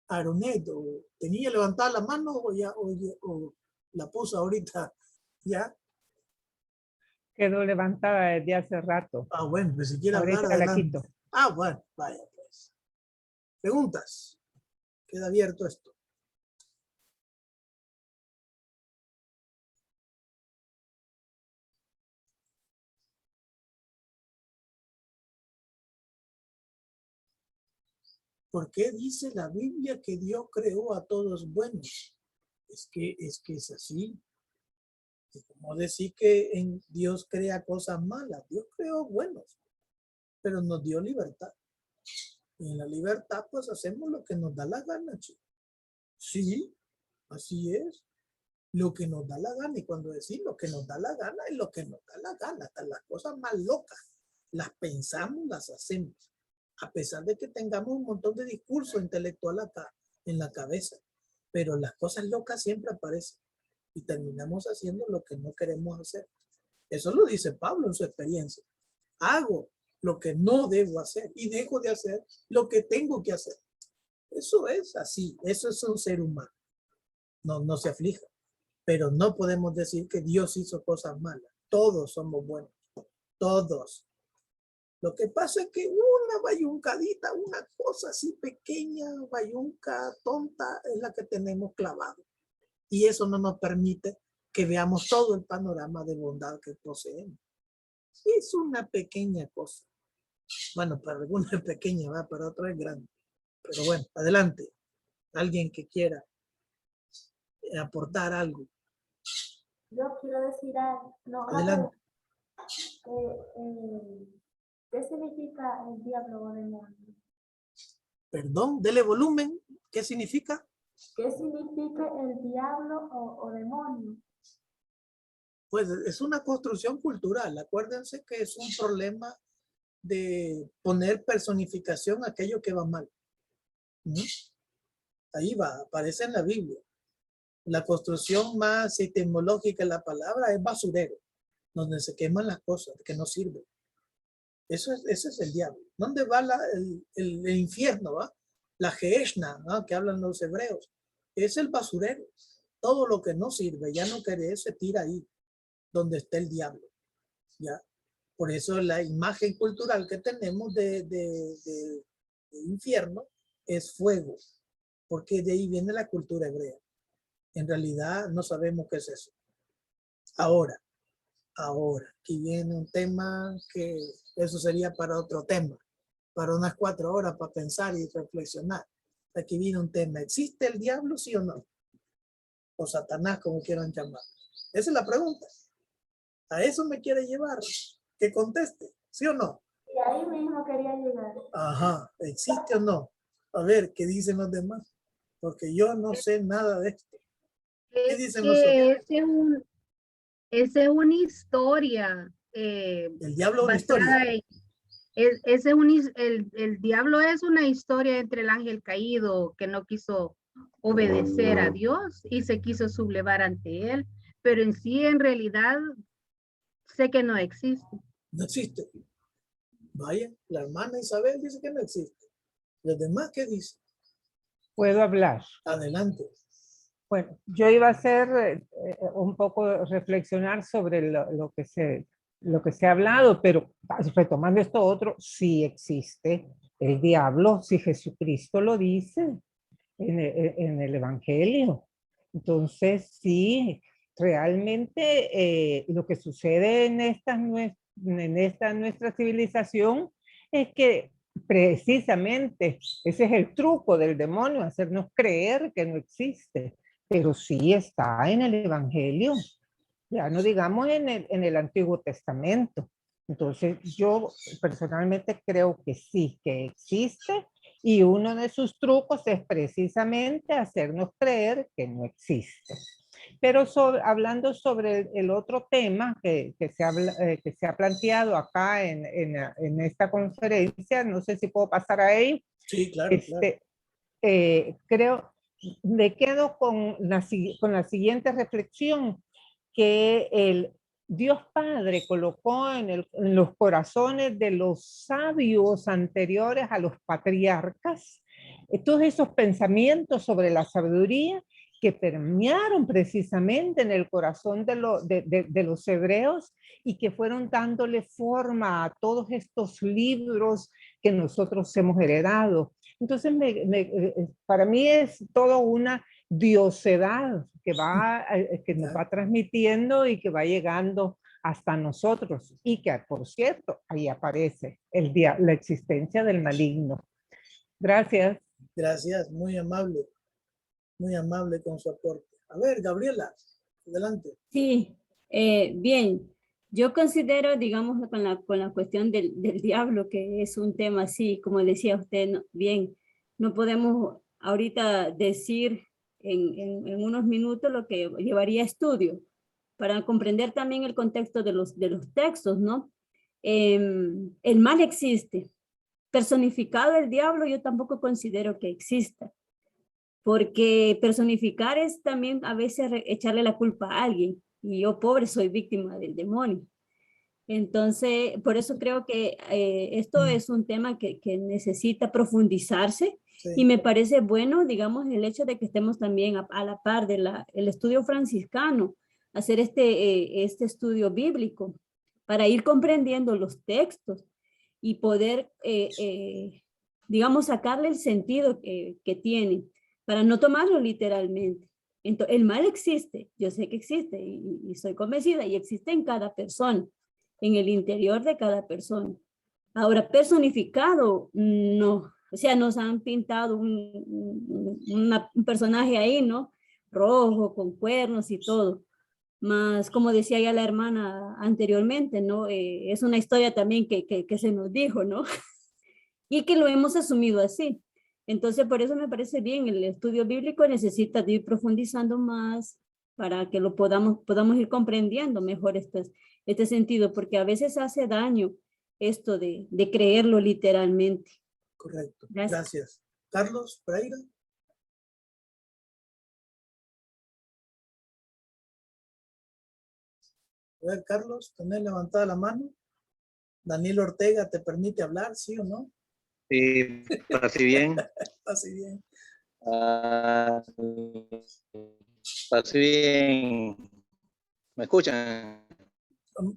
Aroneto, ¿tenía levantada la mano o la puso ahorita ya? Quedó levantada desde hace rato. Ah, bueno, pues si quiere hablar, Ahorita la adelante. quito. Ah, bueno, vaya pues. ¿Preguntas? Queda abierto esto. ¿Por qué dice la Biblia que Dios creó a todos buenos? Es que es así. Como decir que en Dios crea cosas malas. Dios creó buenos, pero nos dio libertad. Y en la libertad pues hacemos lo que nos da la gana, chicos. Sí, así es. Lo que nos da la gana. Y cuando decimos lo que nos da la gana es lo que nos da la gana. Hasta las cosas más locas. Las pensamos, las hacemos. A pesar de que tengamos un montón de discurso intelectual acá en la cabeza. Pero las cosas locas siempre aparecen. Y terminamos haciendo lo que no queremos hacer. Eso lo dice Pablo en su experiencia. Hago lo que no debo hacer y dejo de hacer lo que tengo que hacer. Eso es así. Eso es un ser humano. No se aflija. Pero no podemos decir que Dios hizo cosas malas. Todos somos buenos. Todos. Lo que pasa es que una bayuncadita, una cosa así pequeña, bayunca, tonta, es la que tenemos clavado. Y eso no nos permite que veamos todo el panorama de bondad que poseemos. Es una pequeña cosa. Bueno, para algunos es pequeña, ¿va? Para otros es grande. Pero bueno, adelante. Alguien que quiera aportar algo. Yo quiero decir algo. No, adelante. ¿Qué significa el diablo o demonio? Perdón, dele volumen. ¿Qué significa? ¿Qué significa el diablo o demonio? Pues es una construcción cultural. Acuérdense que es un problema de poner personificación a aquello que va mal. Ahí va, aparece en la Biblia. La construcción más etimológica de la palabra es basurero, donde se queman las cosas que no sirven. Ese es el diablo. ¿Dónde va el infierno? ¿Va? La Gehenna, ¿no? Que hablan los hebreos. Es el basurero. Todo lo que no sirve, ya no quiere, se tira ahí, donde está el diablo. ¿Ya? Por eso la imagen cultural que tenemos de infierno es fuego, porque de ahí viene la cultura hebrea. En realidad no sabemos qué es eso. Ahora, aquí viene un tema que eso sería para otro tema, para unas 4 horas para pensar y reflexionar. Aquí viene un tema, ¿existe el diablo, sí o no? O Satanás, como quieran llamar. Esa es la pregunta. A eso me quiere llevar, que conteste, ¿sí o no? Y ahí mismo quería llegar. Ajá, ¿existe o no? A ver, ¿qué dicen los demás? Porque yo no sé nada de esto. ¿Qué dicen los otros? Esa es una historia. El diablo es una historia. El diablo es una historia entre el ángel caído que no quiso obedecer a Dios y se quiso sublevar ante él, pero en sí, en realidad, sé que no existe. No existe. Vaya, la hermana Isabel dice que no existe. ¿Los demás qué dicen? ¿Puedo hablar? Adelante. Bueno, yo iba a hacer un poco reflexionar sobre lo que se ha hablado, pero retomando esto otro, sí existe el diablo, si Jesucristo lo dice en el Evangelio. Entonces, sí, realmente lo que sucede en esta nuestra civilización es que precisamente ese es el truco del demonio, hacernos creer que no existe, pero sí está en el Evangelio, ya no digamos en el Antiguo Testamento. Entonces yo personalmente creo que sí, que existe, y uno de sus trucos es precisamente hacernos creer que no existe. Pero hablando sobre el otro tema que se ha planteado acá en esta conferencia, no sé si puedo pasar a ello. Sí, claro, claro. Creo, me quedo con la siguiente reflexión, que el Dios Padre colocó en los corazones de los sabios anteriores a los patriarcas todos esos pensamientos sobre la sabiduría que permearon precisamente en el corazón de los hebreos y que fueron dándole forma a todos estos libros que nosotros hemos heredado. Entonces, para mí es todo una diosedad que nos va transmitiendo y que va llegando hasta nosotros, y que, por cierto, ahí aparece la existencia del maligno. Gracias. Gracias, muy amable con su aporte. A ver, Gabriela, adelante. Sí, bien. Yo considero, digamos, con la cuestión del diablo, que es un tema así, como decía usted, bien, no podemos ahorita decir en unos minutos lo que llevaría a estudio, para comprender también el contexto de los textos, ¿no? El mal existe. Personificado el diablo, yo tampoco considero que exista, porque personificar es también a veces echarle la culpa a alguien, y yo, pobre, soy víctima del demonio. Entonces, por eso creo que esto es un tema que necesita profundizarse, sí. Y me parece bueno, digamos, el hecho de que estemos también a la par del estudio franciscano, hacer este estudio bíblico para ir comprendiendo los textos y poder, digamos, sacarle el sentido que tiene, para no tomarlo literalmente. Entonces, el mal existe, yo sé que existe y soy convencida, y existe en cada persona, en el interior de cada persona. Ahora, personificado, no. O sea, nos han pintado un personaje ahí, ¿no? Rojo, con cuernos y todo. Más, como decía ya la hermana anteriormente, ¿no? Es una historia también que se nos dijo, ¿no? Y que lo hemos asumido así. Entonces, por eso me parece bien, el estudio bíblico necesita de ir profundizando más para que lo podamos ir comprendiendo mejor este sentido, porque a veces hace daño esto de creerlo literalmente. Correcto. Gracias. Gracias. Carlos Pereira. A ver, Carlos, ¿tenés levantada la mano? Daniel Ortega, ¿te permite hablar, sí o no? Sí, así bien. Así bien. Así bien. ¿Me escuchan?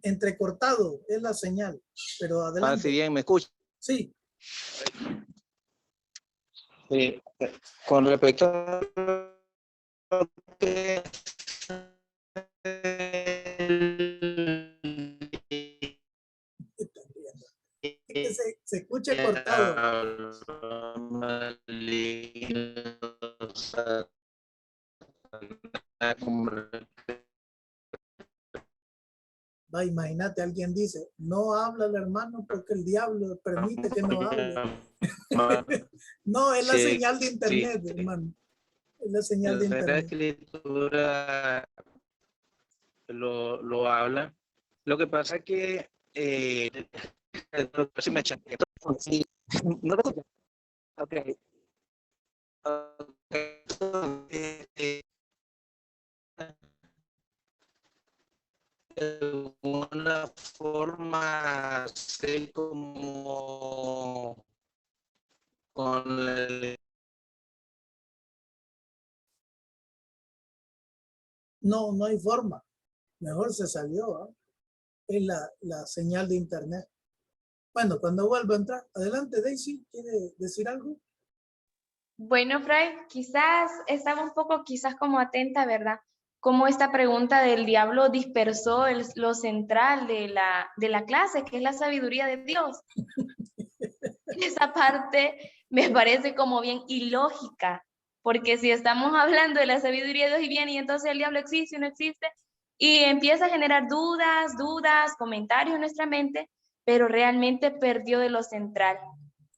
Entrecortado es la señal, pero adelante. Así bien, ¿me escuchan? Sí. Sí. Con respecto a lo que Es que se escucha cortado. Va, imagínate, alguien dice, no habla el hermano porque el diablo permite que no hable. No, es la Sí, señal de internet, sí. hermano. Es la señal de La internet. Escritura lo habla. Lo que pasa es que si me chanqueo, sí. No te escucho. Ok. De una forma así como con el... No, no hay forma. Mejor se salió. ¿Eh? Es la señal de internet. Bueno, cuando vuelva a entrar, adelante, Daisy, ¿quiere decir algo? Bueno, Fray, quizás estaba un poco como atenta, ¿verdad? Cómo esta pregunta del diablo dispersó lo central de la clase, que es la sabiduría de Dios. Esa parte me parece como bien ilógica, porque si estamos hablando de la sabiduría de Dios y bien, y entonces el diablo existe o no existe, y empieza a generar dudas, comentarios en nuestra mente, pero realmente perdió de lo central.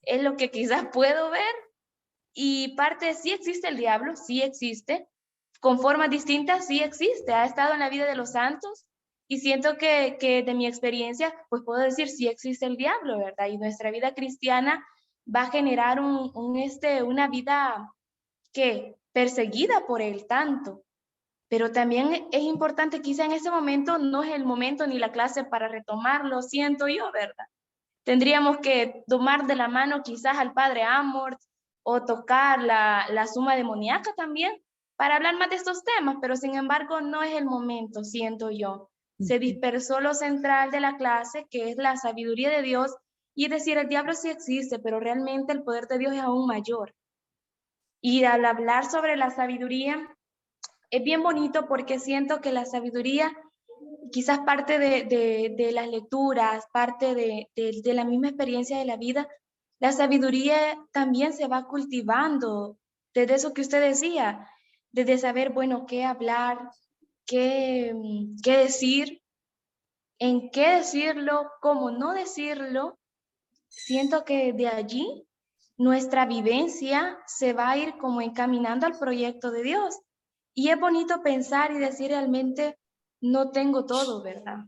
Es lo que quizás puedo ver. Y parte, sí existe el diablo, sí existe, con formas distintas, sí existe, ha estado en la vida de los santos, y siento que de mi experiencia, pues puedo decir, sí existe el diablo, ¿verdad? Y nuestra vida cristiana va a generar una vida que perseguida por él tanto, pero también es importante, quizá en ese momento no es el momento ni la clase para retomarlo, siento yo, ¿verdad? Tendríamos que tomar de la mano quizás al padre Amort o tocar la suma demoníaca también para hablar más de estos temas, pero sin embargo no es el momento, siento yo. Se dispersó lo central de la clase, que es la sabiduría de Dios, y es decir, el diablo sí existe, pero realmente el poder de Dios es aún mayor. Y al hablar sobre la sabiduría, es bien bonito porque siento que la sabiduría, quizás parte de las lecturas, parte de la misma experiencia de la vida, la sabiduría también se va cultivando desde eso que usted decía, desde saber, bueno, qué hablar, qué decir, en qué decirlo, cómo no decirlo. Siento que de allí nuestra vivencia se va a ir como encaminando al proyecto de Dios. Y es bonito pensar y decir realmente, no tengo todo, ¿verdad?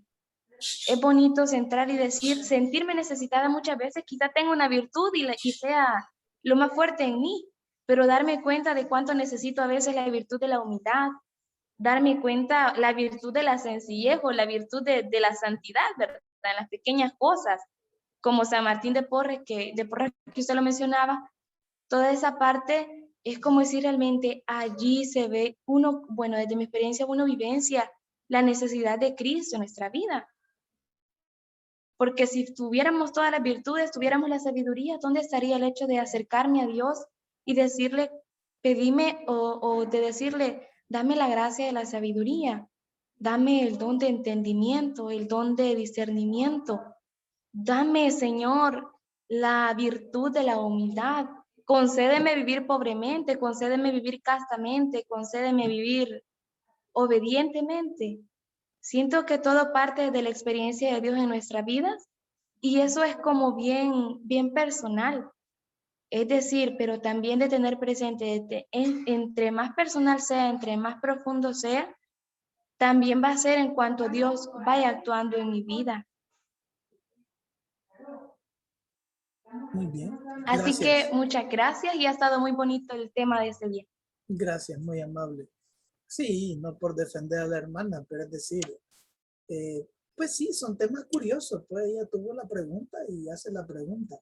Es bonito centrar y decir, sentirme necesitada muchas veces, quizá tengo una virtud y sea lo más fuerte en mí, pero darme cuenta de cuánto necesito a veces la virtud de la humildad, darme cuenta la virtud de la sencillez o la virtud de la santidad, ¿verdad? En las pequeñas cosas, como San Martín de Porres, que usted lo mencionaba, toda esa parte es como decir realmente allí se ve uno, bueno, desde mi experiencia uno vivencia la necesidad de Cristo en nuestra vida. Porque si tuviéramos todas las virtudes, tuviéramos la sabiduría, ¿dónde estaría el hecho de acercarme a Dios y decirle, pedime o de decirle, dame la gracia de la sabiduría, dame el don de entendimiento, el don de discernimiento, dame, Señor, la virtud de la humildad, concédeme vivir pobremente, concédeme vivir castamente, concédeme vivir obedientemente. Siento que todo parte de la experiencia de Dios en nuestras vidas y eso es como bien personal. Es decir, pero también de tener presente, entre más personal sea, entre más profundo sea, también va a ser en cuanto Dios vaya actuando en mi vida. Muy bien. Así Gracias. que muchas gracias y ha estado muy bonito el tema de este día. Gracias, muy amable. Sí, no por defender a la hermana, pero es decir, pues sí, son temas curiosos. Pues ella tuvo la pregunta y hace la pregunta.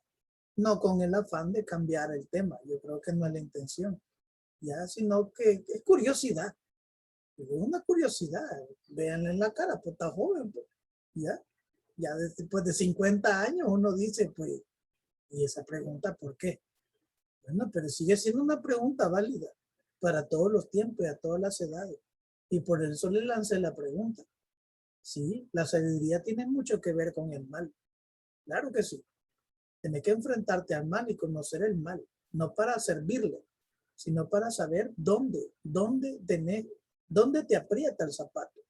No con el afán de cambiar el tema. Yo creo que no es la intención. Ya, sino que es curiosidad. Es una curiosidad. Véanle en la cara, pues está joven. Pues. Ya después de 50 años uno dice, pues, ¿y esa pregunta por qué? Bueno, pero sigue siendo una pregunta válida para todos los tiempos y a todas las edades. Y por eso le lancé la pregunta. Sí, la sabiduría tiene mucho que ver con el mal. Claro que sí. Tienes que enfrentarte al mal y conocer el mal. No para servirle, sino para saber dónde te aprieta el zapato.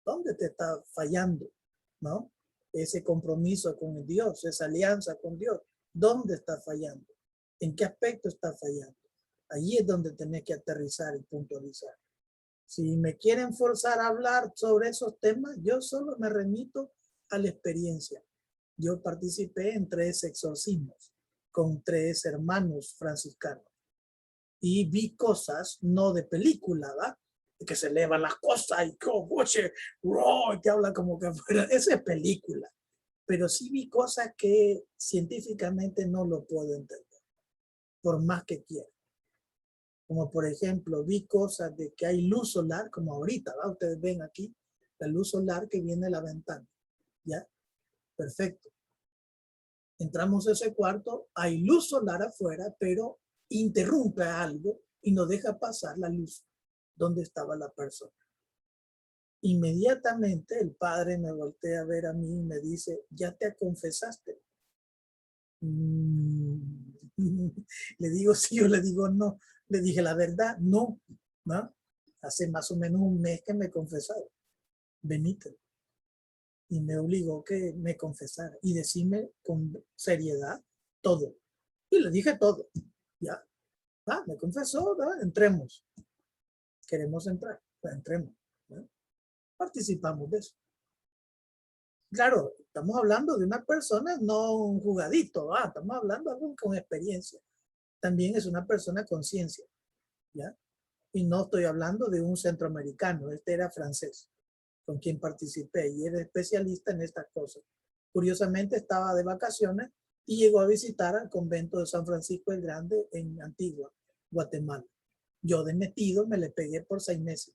Dónde te está fallando, ¿no? Ese compromiso con Dios, esa alianza con Dios. ¿Dónde está fallando? ¿En qué aspecto está fallando? Allí es donde tenés que aterrizar y puntualizar. Si me quieren forzar a hablar sobre esos temas, yo solo me remito a la experiencia. Yo participé en 3 exorcismos con 3 hermanos franciscanos y vi cosas, no de película, ¿va? Que se elevan las cosas y que habla como que fuera. Esa es película. Pero sí vi cosas que científicamente no lo puedo entender, por más que quiera. Como por ejemplo, vi cosas de que hay luz solar, como ahorita, ¿va? Ustedes ven aquí la luz solar que viene de la ventana. ¿Ya? Perfecto. Entramos a ese cuarto, hay luz solar afuera, pero interrumpe algo y no deja pasar la luz donde estaba la persona. Inmediatamente el padre me voltea a ver a mí y me dice, ¿ya te confesaste? Le digo sí o le digo no. Le dije la verdad, no. ¿No? Hace más o menos un mes que me confesaron. Venite. Y me obligó que me confesara y decirme con seriedad todo. Y le dije todo. Ya. Me confesó, ¿no? Entremos. Queremos entrar. Pues entremos. ¿No? Participamos de eso. Claro, estamos hablando de una persona, no un jugadito, estamos hablando de algo con experiencia. También es una persona con ciencia, ¿ya? Y no estoy hablando de un centroamericano, este era francés, con quien participé y era especialista en estas cosas. Curiosamente estaba de vacaciones y llegó a visitar al convento de San Francisco el Grande en Antigua, Guatemala. Yo de metido me le pegué por 6 meses,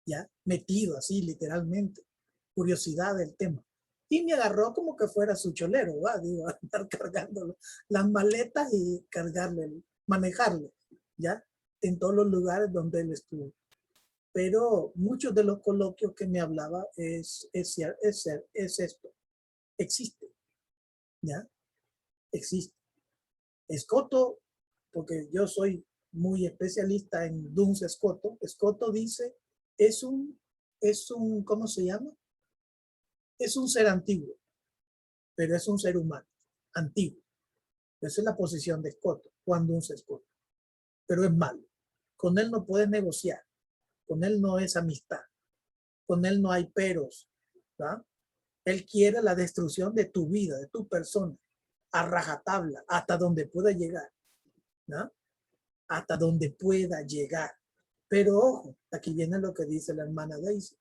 ¿ya? Metido así, literalmente. Curiosidad del tema. Y me agarró como que fuera su cholero, digo, a andar cargando las maletas y cargarle, manejarle, ¿ya? En todos los lugares donde él estuvo. Pero muchos de los coloquios que me hablaba es esto. Existe, ¿ya? Existe. Escoto, porque yo soy muy especialista en Duns Escoto. Escoto dice, es un, ¿cómo se llama? Es un ser antiguo, pero es un ser humano, antiguo. Esa es la posición de Escoto, Juan Duns Escoto. Pero es malo. Con él no puedes negociar. Con él no es amistad. Con él no hay peros. ¿Va? Él quiere la destrucción de tu vida, de tu persona, a rajatabla, hasta donde pueda llegar. ¿No? Hasta donde pueda llegar. Pero ojo, aquí viene lo que dice la hermana Daisy.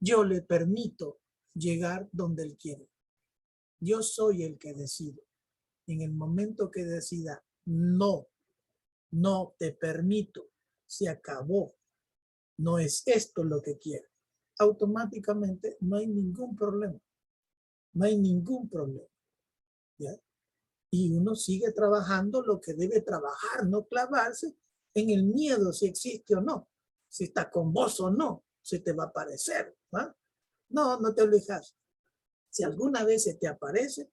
Yo le permito llegar donde él quiere. Yo soy el que decido. En el momento que decida, no te permito, se acabó, no es esto lo que quiero. Automáticamente no hay ningún problema. No hay ningún problema. ¿Ya? Y uno sigue trabajando lo que debe trabajar, no clavarse en el miedo si existe o no, si está con vos o no, si te va a aparecer. ¿Va? No te alejas. Si alguna vez se te aparece,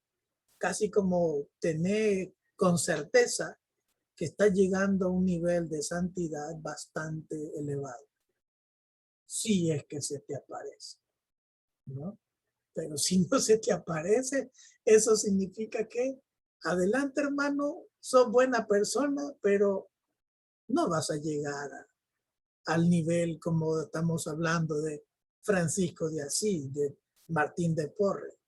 casi como tener con certeza que está llegando a un nivel de santidad bastante elevado. Si es que se te aparece, ¿no? Pero si no se te aparece, eso significa que Adelante, hermano, sos buena persona, pero no vas a llegar al nivel como estamos hablando de Francisco de Asís, de Martín de Porres,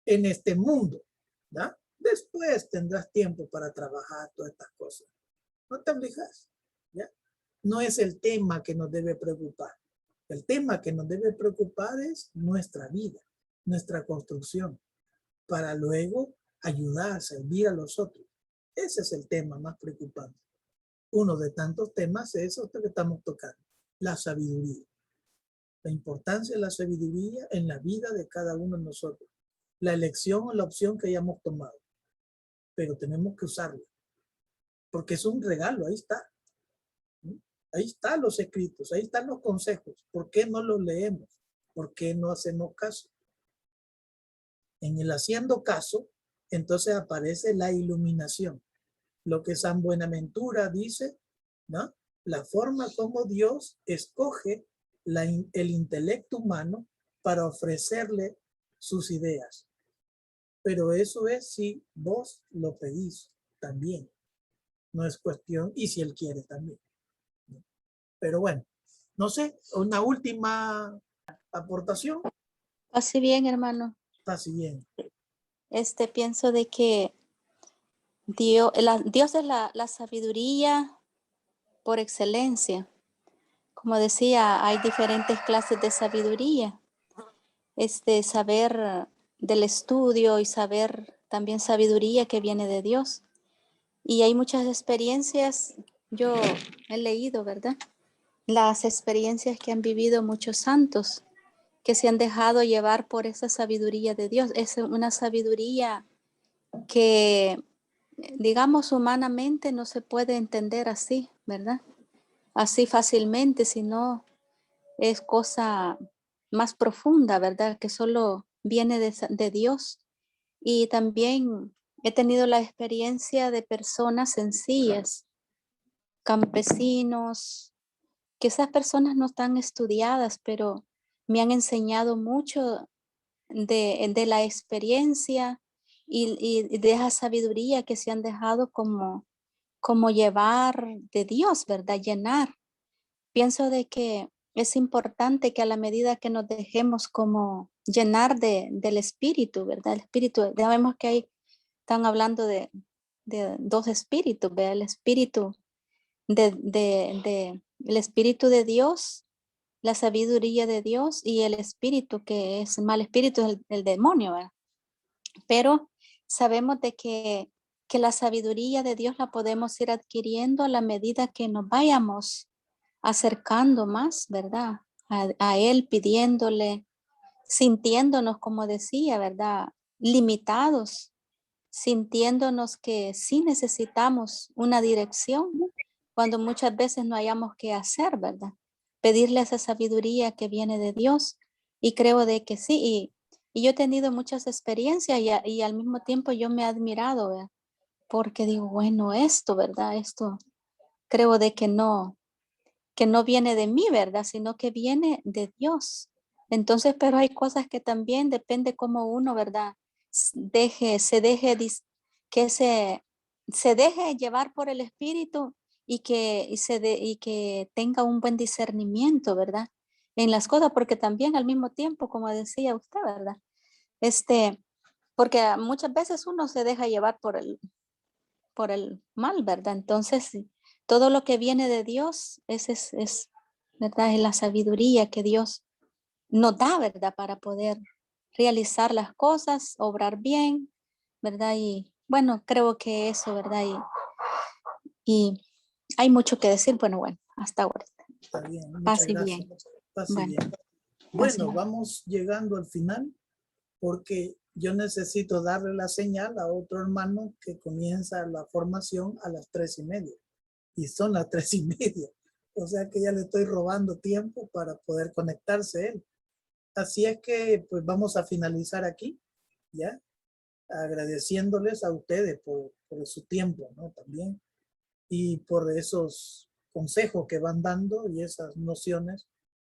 en este mundo, ¿no? Después tendrás tiempo para trabajar todas estas cosas. No te aflijas, ¿ya? No es el tema que nos debe preocupar. El tema que nos debe preocupar es nuestra vida, nuestra construcción, para luego ayudar, servir a los otros. Ese es el tema más preocupante. Uno de tantos temas es este que estamos tocando, la sabiduría. La importancia de la sabiduría en la vida de cada uno de nosotros. La elección o la opción que hayamos tomado. Pero tenemos que usarla. Porque es un regalo, ahí está. Ahí están los escritos, ahí están los consejos. ¿Por qué no los leemos? ¿Por qué no hacemos caso? En el haciendo caso, entonces aparece la iluminación. Lo que San Buenaventura dice, ¿no? La forma como Dios escoge el intelecto humano para ofrecerle sus ideas. Pero eso es si vos lo pedís también. No es cuestión, y si Él quiere también. Pero bueno, no sé, una última aportación. Así bien, hermano. Así bien. Pienso de que Dios es la sabiduría por excelencia. Como decía, hay diferentes clases de sabiduría. Saber del estudio y saber también sabiduría que viene de Dios. Y hay muchas experiencias, yo he leído, ¿verdad? Las experiencias que han vivido muchos santos que se han dejado llevar por esa sabiduría de Dios. Es una sabiduría que, digamos, humanamente no se puede entender así, ¿verdad? Así fácilmente, sino es cosa más profunda, ¿verdad? Que solo viene de Dios. Y también he tenido la experiencia de personas sencillas, campesinos, que esas personas no están estudiadas, pero me han enseñado mucho de la experiencia y de esa sabiduría que se han dejado como llevar de Dios, ¿verdad? Llenar. Pienso de que es importante que a la medida que nos dejemos como llenar del Espíritu, ¿verdad? El Espíritu, ya vemos que están hablando de dos espíritus, ¿verdad? El Espíritu el Espíritu de Dios, la sabiduría de Dios y el espíritu que es el mal espíritu, es el demonio, ¿verdad? Pero sabemos de que la sabiduría de Dios la podemos ir adquiriendo a la medida que nos vayamos acercando más, ¿verdad? A Él, pidiéndole, sintiéndonos, como decía, ¿verdad? Limitados, sintiéndonos que sí necesitamos una dirección, cuando muchas veces no hayamos qué hacer, ¿verdad? Pedirle esa sabiduría que viene de Dios. Y creo de que sí. Y yo he tenido muchas experiencias y al mismo tiempo yo me he admirado, ¿verdad? Porque digo, bueno, esto, ¿verdad? Esto creo de que no viene de mí, ¿verdad? Sino que viene de Dios. Entonces, pero hay cosas que también depende cómo uno, ¿verdad? Se deje llevar por el Espíritu y que tenga un buen discernimiento, ¿verdad? En las cosas, porque también al mismo tiempo, como decía usted, ¿verdad? Porque muchas veces uno se deja llevar por el mal, ¿verdad? Entonces, todo lo que viene de Dios es ¿verdad? Es la sabiduría que Dios nos da, ¿verdad? Para poder realizar las cosas, obrar bien, ¿verdad? Y bueno, creo que eso, ¿verdad? Y hay mucho que decir, bueno, hasta ahora. Está bien, muchas Pase gracias. bien. Pase Bueno, bien. pase Bueno, bien. vamos llegando al final porque yo necesito darle la señal a otro hermano que comienza la formación a las 3:30 y son las 3:30. O sea que ya le estoy robando tiempo para poder conectarse él. Así es que pues vamos a finalizar aquí, ¿ya? Agradeciéndoles a ustedes por su tiempo, ¿no? También. Y por esos consejos que van dando y esas nociones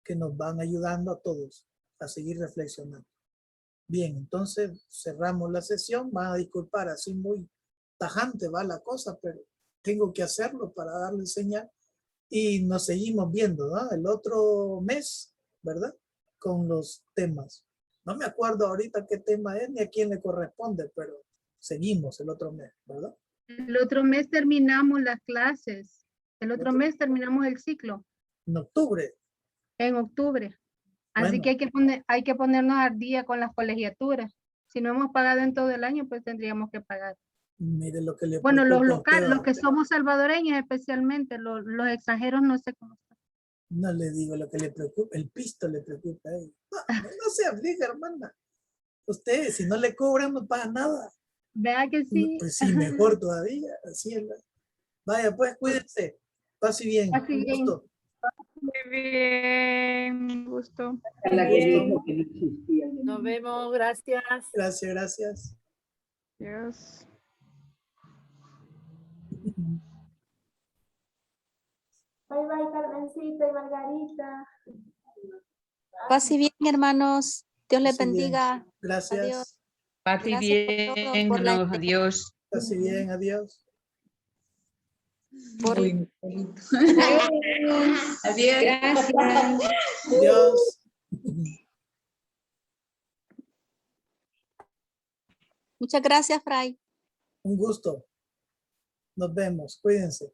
que nos van ayudando a todos a seguir reflexionando. Bien, entonces cerramos la sesión. Van a disculpar así muy tajante va la cosa, pero tengo que hacerlo para darle señal y nos seguimos viendo, ¿no? El otro mes, ¿verdad? Con los temas. No me acuerdo ahorita qué tema es ni a quién le corresponde, pero seguimos el otro mes, ¿verdad? El otro mes terminamos las clases. El otro mes terminamos el ciclo. En octubre. En octubre. Así Bueno. que hay que ponernos al día con las colegiaturas. Si no hemos pagado en todo el año, pues tendríamos que pagar. Mire lo que le Bueno, los preocupa a usted, locales, los que somos salvadoreños especialmente, los extranjeros no sé cómo están. No le digo lo que le preocupa, el pisto le preocupa a ella. No se aflige, hermana. Usted, si no le cobran, no paga nada. Vea que sí. Pues sí, mejor todavía. Así es. Vaya, pues cuídense. Pase bien. Pase Un bien. gusto. Muy bien, un gusto. Nos vemos, gracias. Gracias, gracias. Adiós. Bye bye, Carmencita y Margarita. Pase bien, hermanos. Dios les Pase bien. bendiga. Gracias. Adiós. Pase Gracias por todo, por la adiós. Pase bien, adiós. por- Adiós. Gracias. Adiós. Muchas gracias, Fray. Un gusto. Nos vemos. Cuídense.